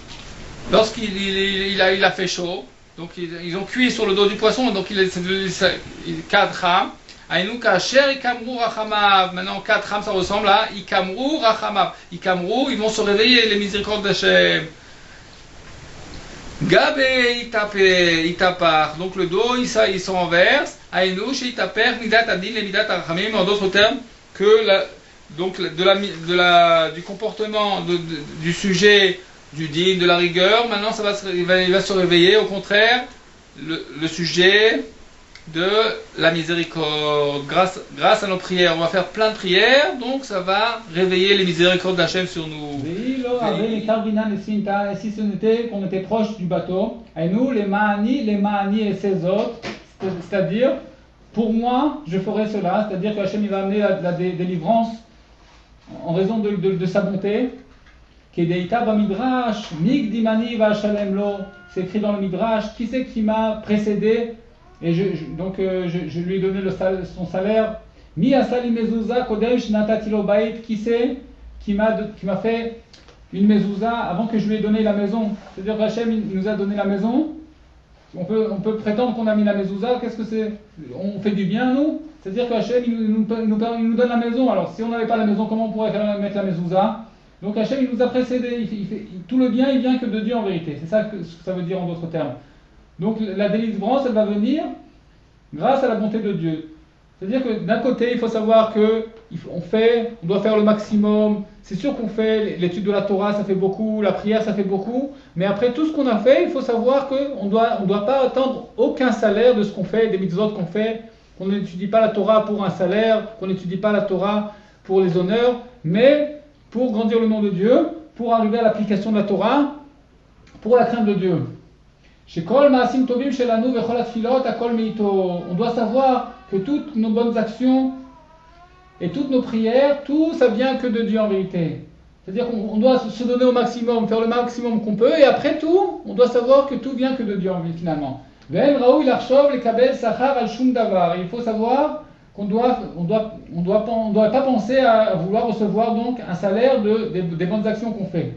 Lorsqu'il a fait chaud, donc ils ont cuit sur le dos du poisson, donc il est kadcham. Maintenant, 4 rames, ça ressemble à Ikamru Rachamav. Ikamru, ils vont se réveiller, les miséricordes d'Hachem. Gabe Itapar. Donc le dos, il se renverse. Aïnou, chez Itaper, Midat Adin et Midat Arachamim. En d'autres termes, du comportement, du sujet, du din, de la rigueur, maintenant, il va se réveiller. Au contraire, le sujet de la miséricorde, grâce à nos prières. On va faire plein de prières, donc ça va réveiller les miséricordes d'Hachem sur nous. Et si ce n'était qu'on était proche du bateau, et nous, les Mahani et ses autres, c'est-à-dire, pour moi, je ferai cela, c'est-à-dire que Hachem il va amener la délivrance en raison de sa bonté. Kedeita Bamidrash, Migdimani va Shalem Lo, c'est écrit dans le Midrash, qui c'est qui m'a précédé? Et donc je lui ai donné son salaire. Mi asali mezouza kodem shnatati lo bait. Qui c'est qui m'a fait une mezouza avant que je lui ai donné la maison? C'est-à-dire qu'Hachem nous a donné la maison. On peut prétendre qu'on a mis la mezouza. Qu'est-ce que c'est? On fait du bien nous? C'est-à-dire qu'Hachem il nous donne la maison. Alors si on n'avait pas la maison, comment on pourrait mettre la mezouza? Donc Hachem il nous a précédé. Tout le bien il vient que de Dieu en vérité. C'est ça ce que ça veut dire en d'autres termes. Donc la délivrance, elle va venir grâce à la bonté de Dieu. C'est-à-dire que d'un côté, il faut savoir que on doit faire le maximum. C'est sûr qu'on fait l'étude de la Torah, ça fait beaucoup, la prière, ça fait beaucoup. Mais après tout ce qu'on a fait, il faut savoir qu'on doit pas attendre aucun salaire de ce qu'on fait, des mitzvot qu'on fait. On n'étudie pas la Torah pour un salaire, qu'on n'étudie pas la Torah pour les honneurs, mais pour grandir le nom de Dieu, pour arriver à l'application de la Torah, pour la crainte de Dieu. On doit savoir que toutes nos bonnes actions et toutes nos prières, tout ça vient que de Dieu en vérité. C'est-à-dire qu'on doit se donner au maximum, faire le maximum qu'on peut, et après tout, on doit savoir que tout vient que de Dieu finalement. Il faut savoir qu'on doit pas penser à vouloir recevoir donc un salaire des bonnes actions qu'on fait.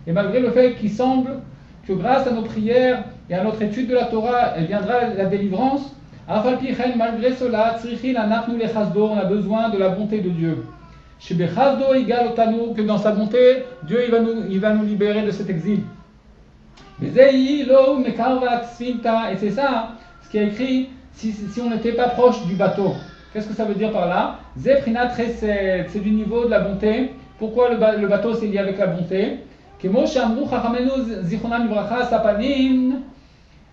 Et malgré le fait qu'il semble que grâce à nos prières et à notre étude de la Torah, elle viendra la délivrance, malgré cela, on a besoin de la bonté de Dieu. Que dans sa bonté, Dieu il va nous libérer de cet exil. Et c'est ça ce qui est écrit si on n'était pas proche du bateau. Qu'est-ce que ça veut dire par là? C'est du niveau de la bonté. Pourquoi le bateau c'est lié avec la bonté?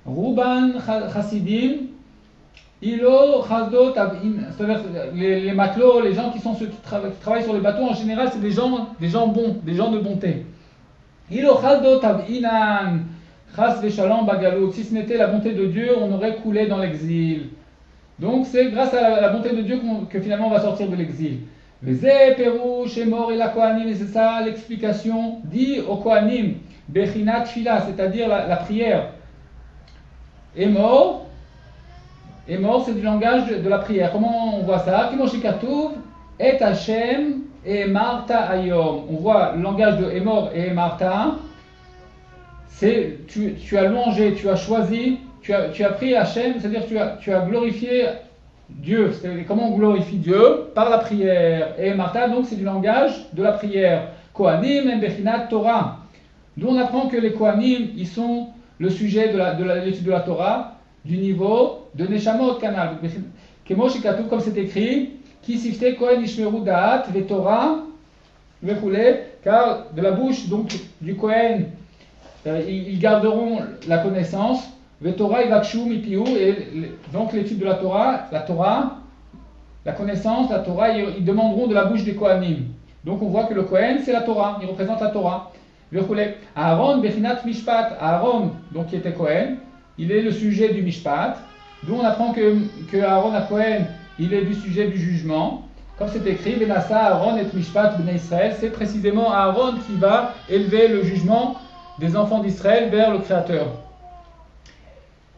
Ruban Chassidim, c'est-à-dire les matelots, les gens qui sont ceux qui travaillent sur les bateaux, en général, c'est des gens bons, des gens de bonté. Si ce n'était la bonté de Dieu, on aurait coulé dans l'exil. Donc c'est grâce à la bonté de Dieu que finalement on va sortir de l'exil. Et c'est ça l'explication dit au Kohanim, Bechinat Tfila, c'est-à-dire la prière. Et mort, c'est du langage de la prière. Comment on voit ça? Et Hashem et Marta Ayom. On voit le langage de Emor et Marta. C'est tu as louangé, tu as choisi, tu as pris Hashem, c'est-à-dire tu as glorifié Dieu. Comment on glorifie Dieu? Par la prière. Et Marta, donc, c'est du langage de la prière. Kohanim et Bechinat Torah. D'où on apprend que les Kohanim, ils sont le sujet de l'étude de la Torah, du niveau de Neshamot Kanal. Comme c'est écrit, Ki sifte Kohen Ishmeru Da'at ve Torah, car de la bouche donc, du Kohen, ils garderont la connaissance, ve Torah Ivakshu Mipiu, et donc l'étude de la Torah, la connaissance, la Torah, ils demanderont de la bouche des Kohanim. Donc on voit que le Kohen, c'est la Torah, il représente la Torah. Aaron Bechinat Mishpat, Aaron, donc qui était Kohen, il est le sujet du Mishpat, d'où on apprend que Aaron à Kohen, il est du sujet du jugement. Comme c'est écrit, Benassa Aaron et Mishpat Bnei Israël, c'est précisément Aaron qui va élever le jugement des enfants d'Israël vers le Créateur.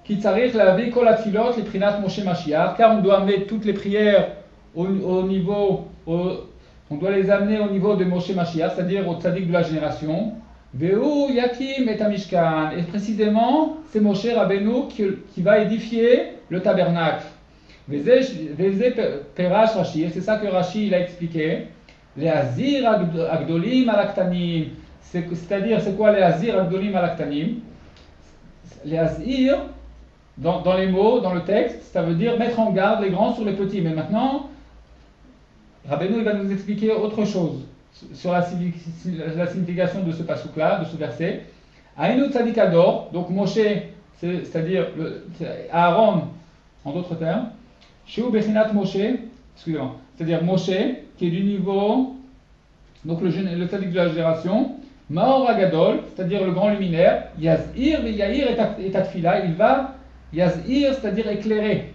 Qui tzarich lavi kol atfilot les prinat Moshe Mashiach, car on doit amener toutes les prières au niveau, on doit les amener au niveau de Moshe Mashiach, c'est-à-dire au tzaddik de la génération. Veu yakim et Mishkan, et précisément c'est Moshe Rabbeinu qui va édifier le tabernacle. Veze perash Rashi, et c'est ça que Rashi il a expliqué. Les azir agdolim alaktanim, c'est-à-dire c'est quoi les azir agdolim alaktanim? Les azir dans les mots, dans le texte, ça veut dire mettre en garde les grands sur les petits. Mais maintenant, Rabbeinu il va nous expliquer autre chose sur la signification de ce passouk-là, de ce verset. Aïnou tzadik ador, donc Moshe, c'est-à-dire Aaron, en d'autres termes, Sheu bechinat Moshe, excusez-moi, c'est-à-dire Moshe, qui est du niveau, donc le tzadik de la génération, Maor Agadol, c'est-à-dire le grand luminaire, Yazir ve'yahir et tatfila, il va Yazir, c'est-à-dire éclairer.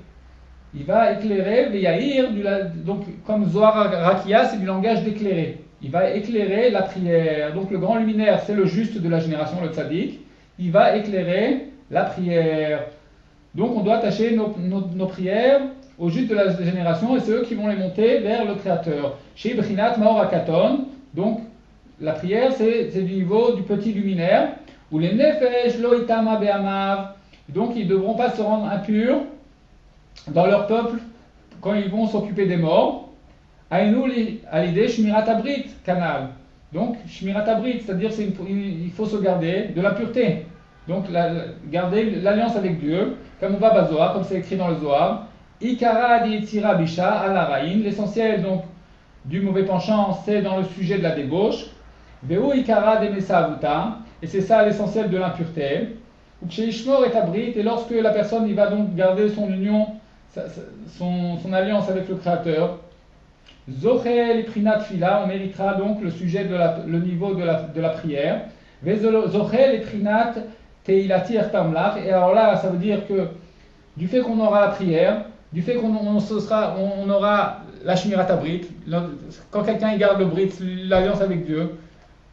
Il va éclairer, ve'yahir, donc comme Zohar Rakia, c'est du langage d'éclairer. Il va éclairer la prière. Donc le grand luminaire, c'est le juste de la génération, le tzaddik. Il va éclairer la prière. Donc on doit attacher nos prières au juste de la génération et c'est eux qui vont les monter vers le Créateur. Chez Bechinat Maor Akaton, donc la prière c'est du niveau du petit luminaire, où les nefesh lo itama be'amav, donc ils ne devront pas se rendre impurs dans leur peuple quand ils vont s'occuper des morts. Aïnou alidé shmirat abrit kanal. Donc shmirat abrit, c'est-à-dire il faut se garder de la pureté. Donc garder l'alliance avec Dieu, comme on va bazoar, comme c'est écrit dans le Zohar. Ikara di tira bisha alaraïn. L'essentiel donc du mauvais penchant, c'est dans le sujet de la débauche. Veu ikara de mesavuta. Et c'est ça l'essentiel de l'impureté. Ukshishmor et abrit. Et lorsque la personne il va donc garder son union, son alliance avec le Créateur. Zochel prinat fila, on méritera donc le sujet le niveau de la prière. Zochel et prinat teilati ertamlach. Et alors là, ça veut dire que du fait qu'on aura la prière, du fait qu'on aura la shmirat abrit, quand quelqu'un garde le brit, l'alliance avec Dieu,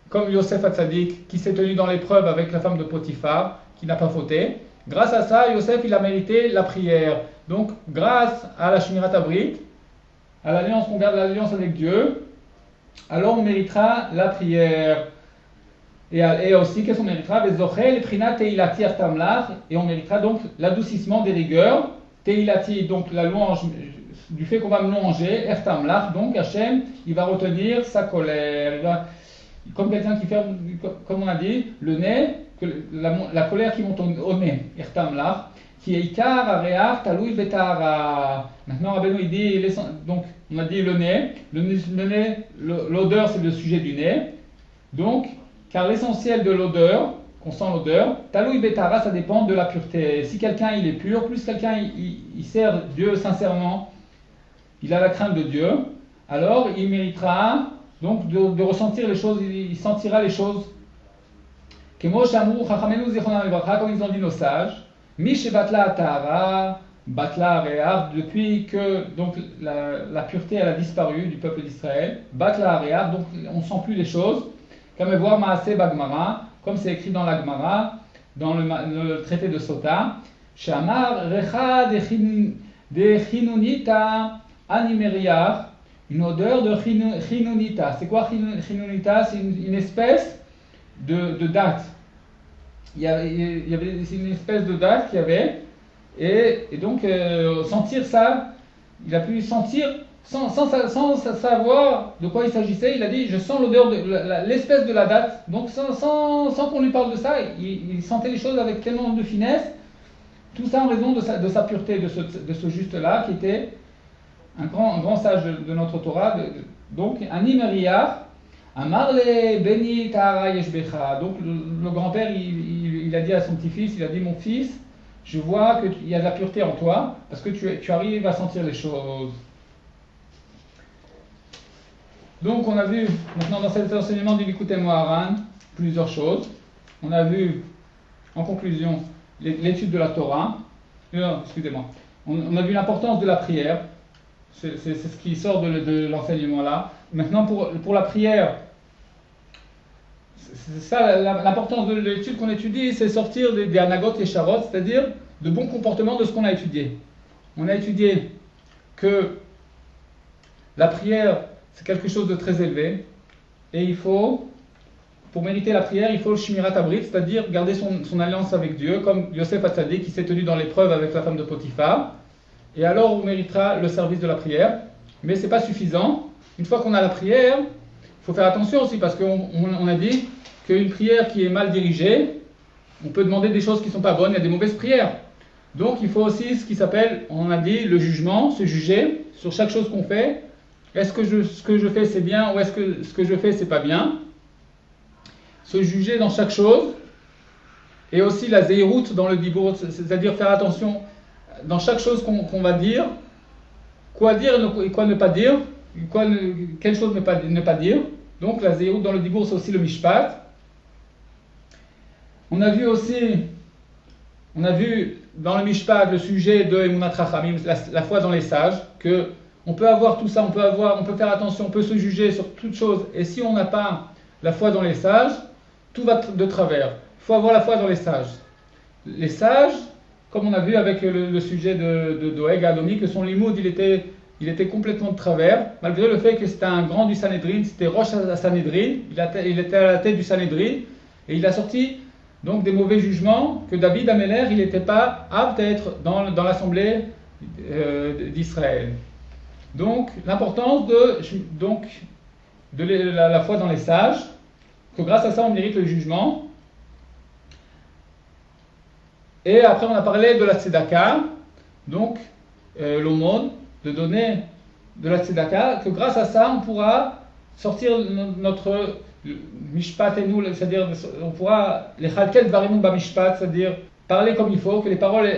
comme Yosef Hatzadik, qui s'est tenu dans l'épreuve avec la femme de Potiphar, qui n'a pas fauté, grâce à ça, Yosef il a mérité la prière. Donc, grâce à la shmirat abrit, à l'alliance qu'on garde l'alliance avec Dieu, alors on méritera la prière. Et aussi, qu'est-ce qu'on méritera? Et on méritera donc l'adoucissement des rigueurs. Teilati, donc la louange du fait qu'on va me louanger. Ertamlach, donc Hachem, il va retenir sa colère. Comme quelqu'un qui ferme, comme on a dit, le nez, la colère qui monte au nez. Ertamlach. Qui est Ikar, Areach, Taloui, Betara. Maintenant, Rabbeinu, il dit, donc on a dit le nez. Le nez, l'odeur, c'est le sujet du nez. Donc, car l'essentiel de l'odeur, qu'on sent l'odeur, Taloui Betara, ça dépend de la pureté. Si quelqu'un il est pur, plus quelqu'un il sert Dieu sincèrement, il a la crainte de Dieu, alors il méritera donc de ressentir les choses, il sentira les choses. Kemo Shamu, Chachamenu Zichronam Levracha, comme ils ont dit nos sages, Mish Batla Atara, Batla Areab, depuis que donc la pureté elle a disparu du peuple d'Israël, Batla Areab, donc on ne sent plus les choses. Comme voir Maaseh Bagmara, comme c'est écrit dans la Gemara, dans le traité de Sota, Shamar Recha de Chinunita Animeriach, une odeur de Chinunita. C'est quoi Chinunita? C'est une espèce de date. Il y avait une espèce de date qu'il y avait, et donc sentir ça, il a pu sentir. Sans savoir de quoi il s'agissait, il a dit je sens l'odeur de l'espèce de la date. Donc sans qu'on lui parle de ça, il sentait les choses avec tellement de finesse. Tout ça en raison de sa pureté, de ce juste-là, qui était un grand sage de notre Torah. Donc un Imeriach, Amarle Beni Tahara Yeshbecha. Donc le grand-père, il a dit à son petit-fils, il a dit mon fils, je vois qu'il y a de la pureté en toi, parce que tu arrives à sentir les choses. Donc on a vu maintenant dans cet enseignement du Likutei Moharan plusieurs choses. On a vu en conclusion l'étude de la Torah. Excusez-moi. On a vu l'importance de la prière. C'est ce qui sort de l'enseignement là. Maintenant pour la prière, c'est ça l'importance de l'étude qu'on étudie, c'est sortir des anagot et charot, c'est-à-dire de bons comportements de ce qu'on a étudié. On a étudié que la prière c'est quelque chose de très élevé, et il faut, pour mériter la prière, il faut le shmirat abrit, c'est-à-dire garder son alliance avec Dieu, comme Yosef Hatzadik qui s'est tenu dans l'épreuve avec la femme de Potiphar, et alors on méritera le service de la prière. Mais ce n'est pas suffisant. Une fois qu'on a la prière, il faut faire attention aussi, parce qu'on a dit qu'une prière qui est mal dirigée, on peut demander des choses qui ne sont pas bonnes, il y a des mauvaises prières. Donc il faut aussi ce qui s'appelle, on a dit, le jugement, se juger sur chaque chose qu'on fait. Est-ce que ce que je fais c'est bien ou est-ce que ce que je fais c'est pas bien? Se juger dans chaque chose. Et aussi la zéirout dans le dibour, c'est-à-dire faire attention dans chaque chose qu'on va dire, quoi dire et quoi ne pas dire, quelle chose ne pas dire. Donc la zéirout dans le dibour c'est aussi le mishpat. On a vu dans le mishpat le sujet de Emunat Chachamim, la foi dans les sages, que on peut avoir tout ça, on peut faire attention, on peut se juger sur toute chose. Et si on n'a pas la foi dans les sages, tout va de travers. Il faut avoir la foi dans les sages. Les sages, comme on a vu avec le sujet de Doeg Adomi, que son limoud, il était complètement de travers, malgré le fait que c'était un grand du Sanhedrin, c'était Rosh Sanhedrin, il était à la tête du Sanhedrin, et il a sorti donc des mauvais jugements que David Améler, il n'était pas apte à être dans l'assemblée d'Israël. Donc, l'importance de la foi dans les sages, que grâce à ça on mérite le jugement. Et après on a parlé de la tzedaka, donc l'aumône, de donner de la tzedaka, que grâce à ça on pourra sortir notre mishpat et nous, c'est-à-dire on pourra les chalkel dvarim ba mishpat, c'est-à-dire parler comme il faut, que les paroles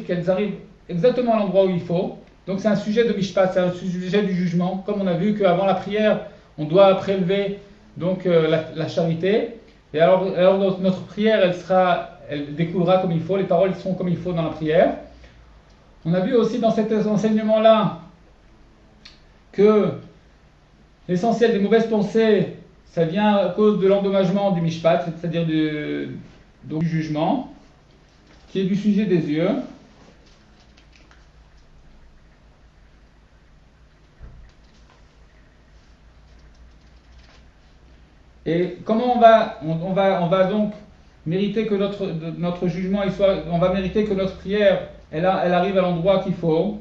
qu'elles arrivent exactement à l'endroit où il faut. Donc c'est un sujet de mishpat, c'est un sujet du jugement. Comme on a vu qu'avant la prière, on doit prélever donc la charité. Et alors notre prière, elle découlera comme il faut, les paroles seront comme il faut dans la prière. On a vu aussi dans cet enseignement-là que l'essentiel des mauvaises pensées, ça vient à cause de l'endommagement du mishpat, c'est-à-dire du jugement, qui est du sujet des yeux. Et comment on va donc mériter que notre jugement, on va mériter que notre prière, elle arrive à l'endroit qu'il faut.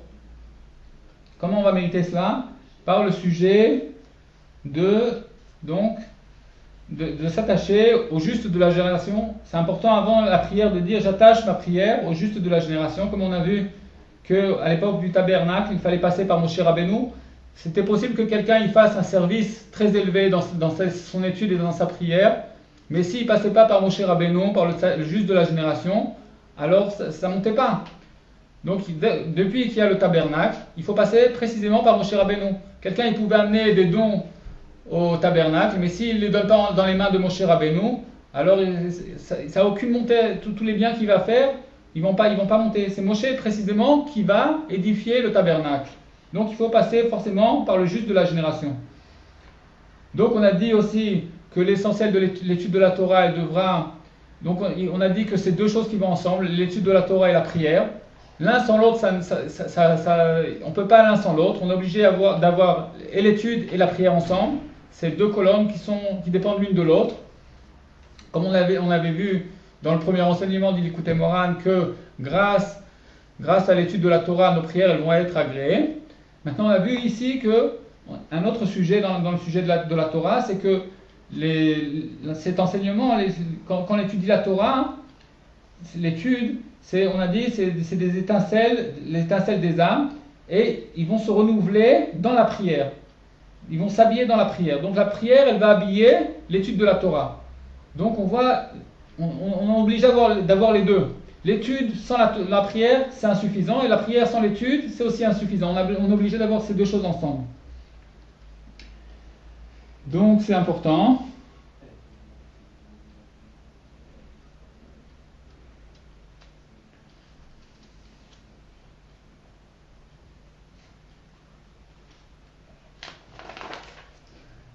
Comment on va mériter cela? Par le sujet de s'attacher au juste de la génération. C'est important avant la prière de dire j'attache ma prière au juste de la génération, comme on a vu qu'à l'époque du tabernacle, il fallait passer par Moshe Rabbeinu. C'était possible que quelqu'un y fasse un service très élevé dans son étude et dans sa prière, mais s'il ne passait pas par Moshe Rabbeinu, par le juste de la génération, alors ça ne montait pas. Donc depuis qu'il y a le tabernacle, il faut passer précisément par Moshe Rabbeinu. Quelqu'un il pouvait amener des dons au tabernacle, mais s'il ne les donne pas dans les mains de Moshe Rabbeinu, alors ça n'a aucune montée. Tous les biens qu'il va faire, ils vont pas monter. C'est Moshe précisément qui va édifier le tabernacle. Donc il faut passer forcément par le juste de la génération. Donc on a dit aussi que l'essentiel de l'étude de la Torah, elle devra... Donc on a dit que c'est deux choses qui vont ensemble, l'étude de la Torah et la prière. L'un sans l'autre, on ne peut pas l'un sans l'autre. On est obligé d'avoir et l'étude et la prière ensemble. C'est deux colonnes qui dépendent l'une de l'autre. Comme on avait vu dans le premier enseignement d'Ilikutei Moharan que grâce à l'étude de la Torah, nos prières elles vont être agréées. Maintenant, on a vu ici que un autre sujet dans le sujet de la Torah, c'est que cet enseignement, quand on étudie la Torah, l'étude, on a dit, c'est des étincelles, les étincelles des âmes, et ils vont se renouveler dans la prière. Ils vont s'habiller dans la prière. Donc la prière, elle va habiller l'étude de la Torah. Donc on est obligé d'avoir les deux. L'étude sans la prière, c'est insuffisant, et la prière sans l'étude, c'est aussi insuffisant. On est obligé d'avoir ces deux choses ensemble. Donc c'est important.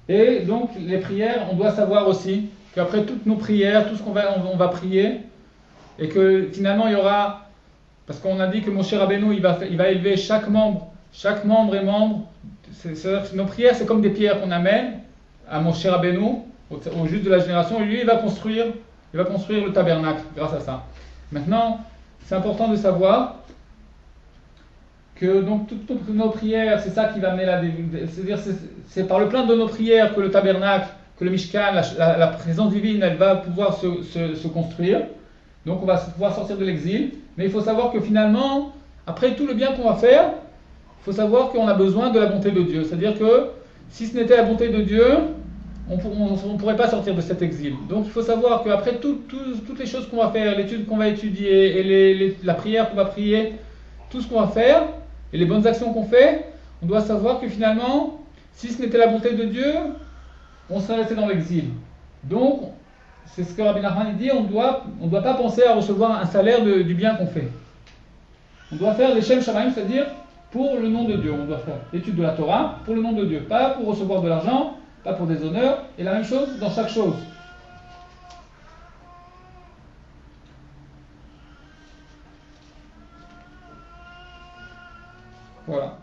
Et donc les prières, on doit savoir aussi qu'après toutes nos prières, tout ce qu'on va prier, et que finalement il y aura, parce qu'on a dit que Moshe Rabbeinu il va élever chaque membre est membre. Nos prières, c'est comme des pierres qu'on amène à Moshe Rabbeinu, au juste de la génération, et lui il va construire le tabernacle grâce à ça. Maintenant, c'est important de savoir que donc toutes nos prières, c'est ça qui va amener c'est-à-dire c'est par le plein de nos prières que le tabernacle, que le Mishkan, la présence divine, elle va pouvoir se construire. Donc on va pouvoir sortir de l'exil. Mais il faut savoir que finalement, après tout le bien qu'on va faire, il faut savoir qu'on a besoin de la bonté de Dieu. C'est-à-dire que si ce n'était la bonté de Dieu, on ne pourrait pas sortir de cet exil. Donc il faut savoir qu'après toutes les choses qu'on va faire, l'étude qu'on va étudier et la prière qu'on va prier, tout ce qu'on va faire, et les bonnes actions qu'on fait, on doit savoir que finalement, si ce n'était la bonté de Dieu, on serait resté dans l'exil. Donc, c'est ce que Rabbi Nachman dit, on ne doit pas penser à recevoir un salaire du bien qu'on fait. On doit faire les Shem Shamaim, c'est-à-dire pour le nom de Dieu. On doit faire l'étude de la Torah pour le nom de Dieu, pas pour recevoir de l'argent, pas pour des honneurs, et la même chose dans chaque chose. Voilà.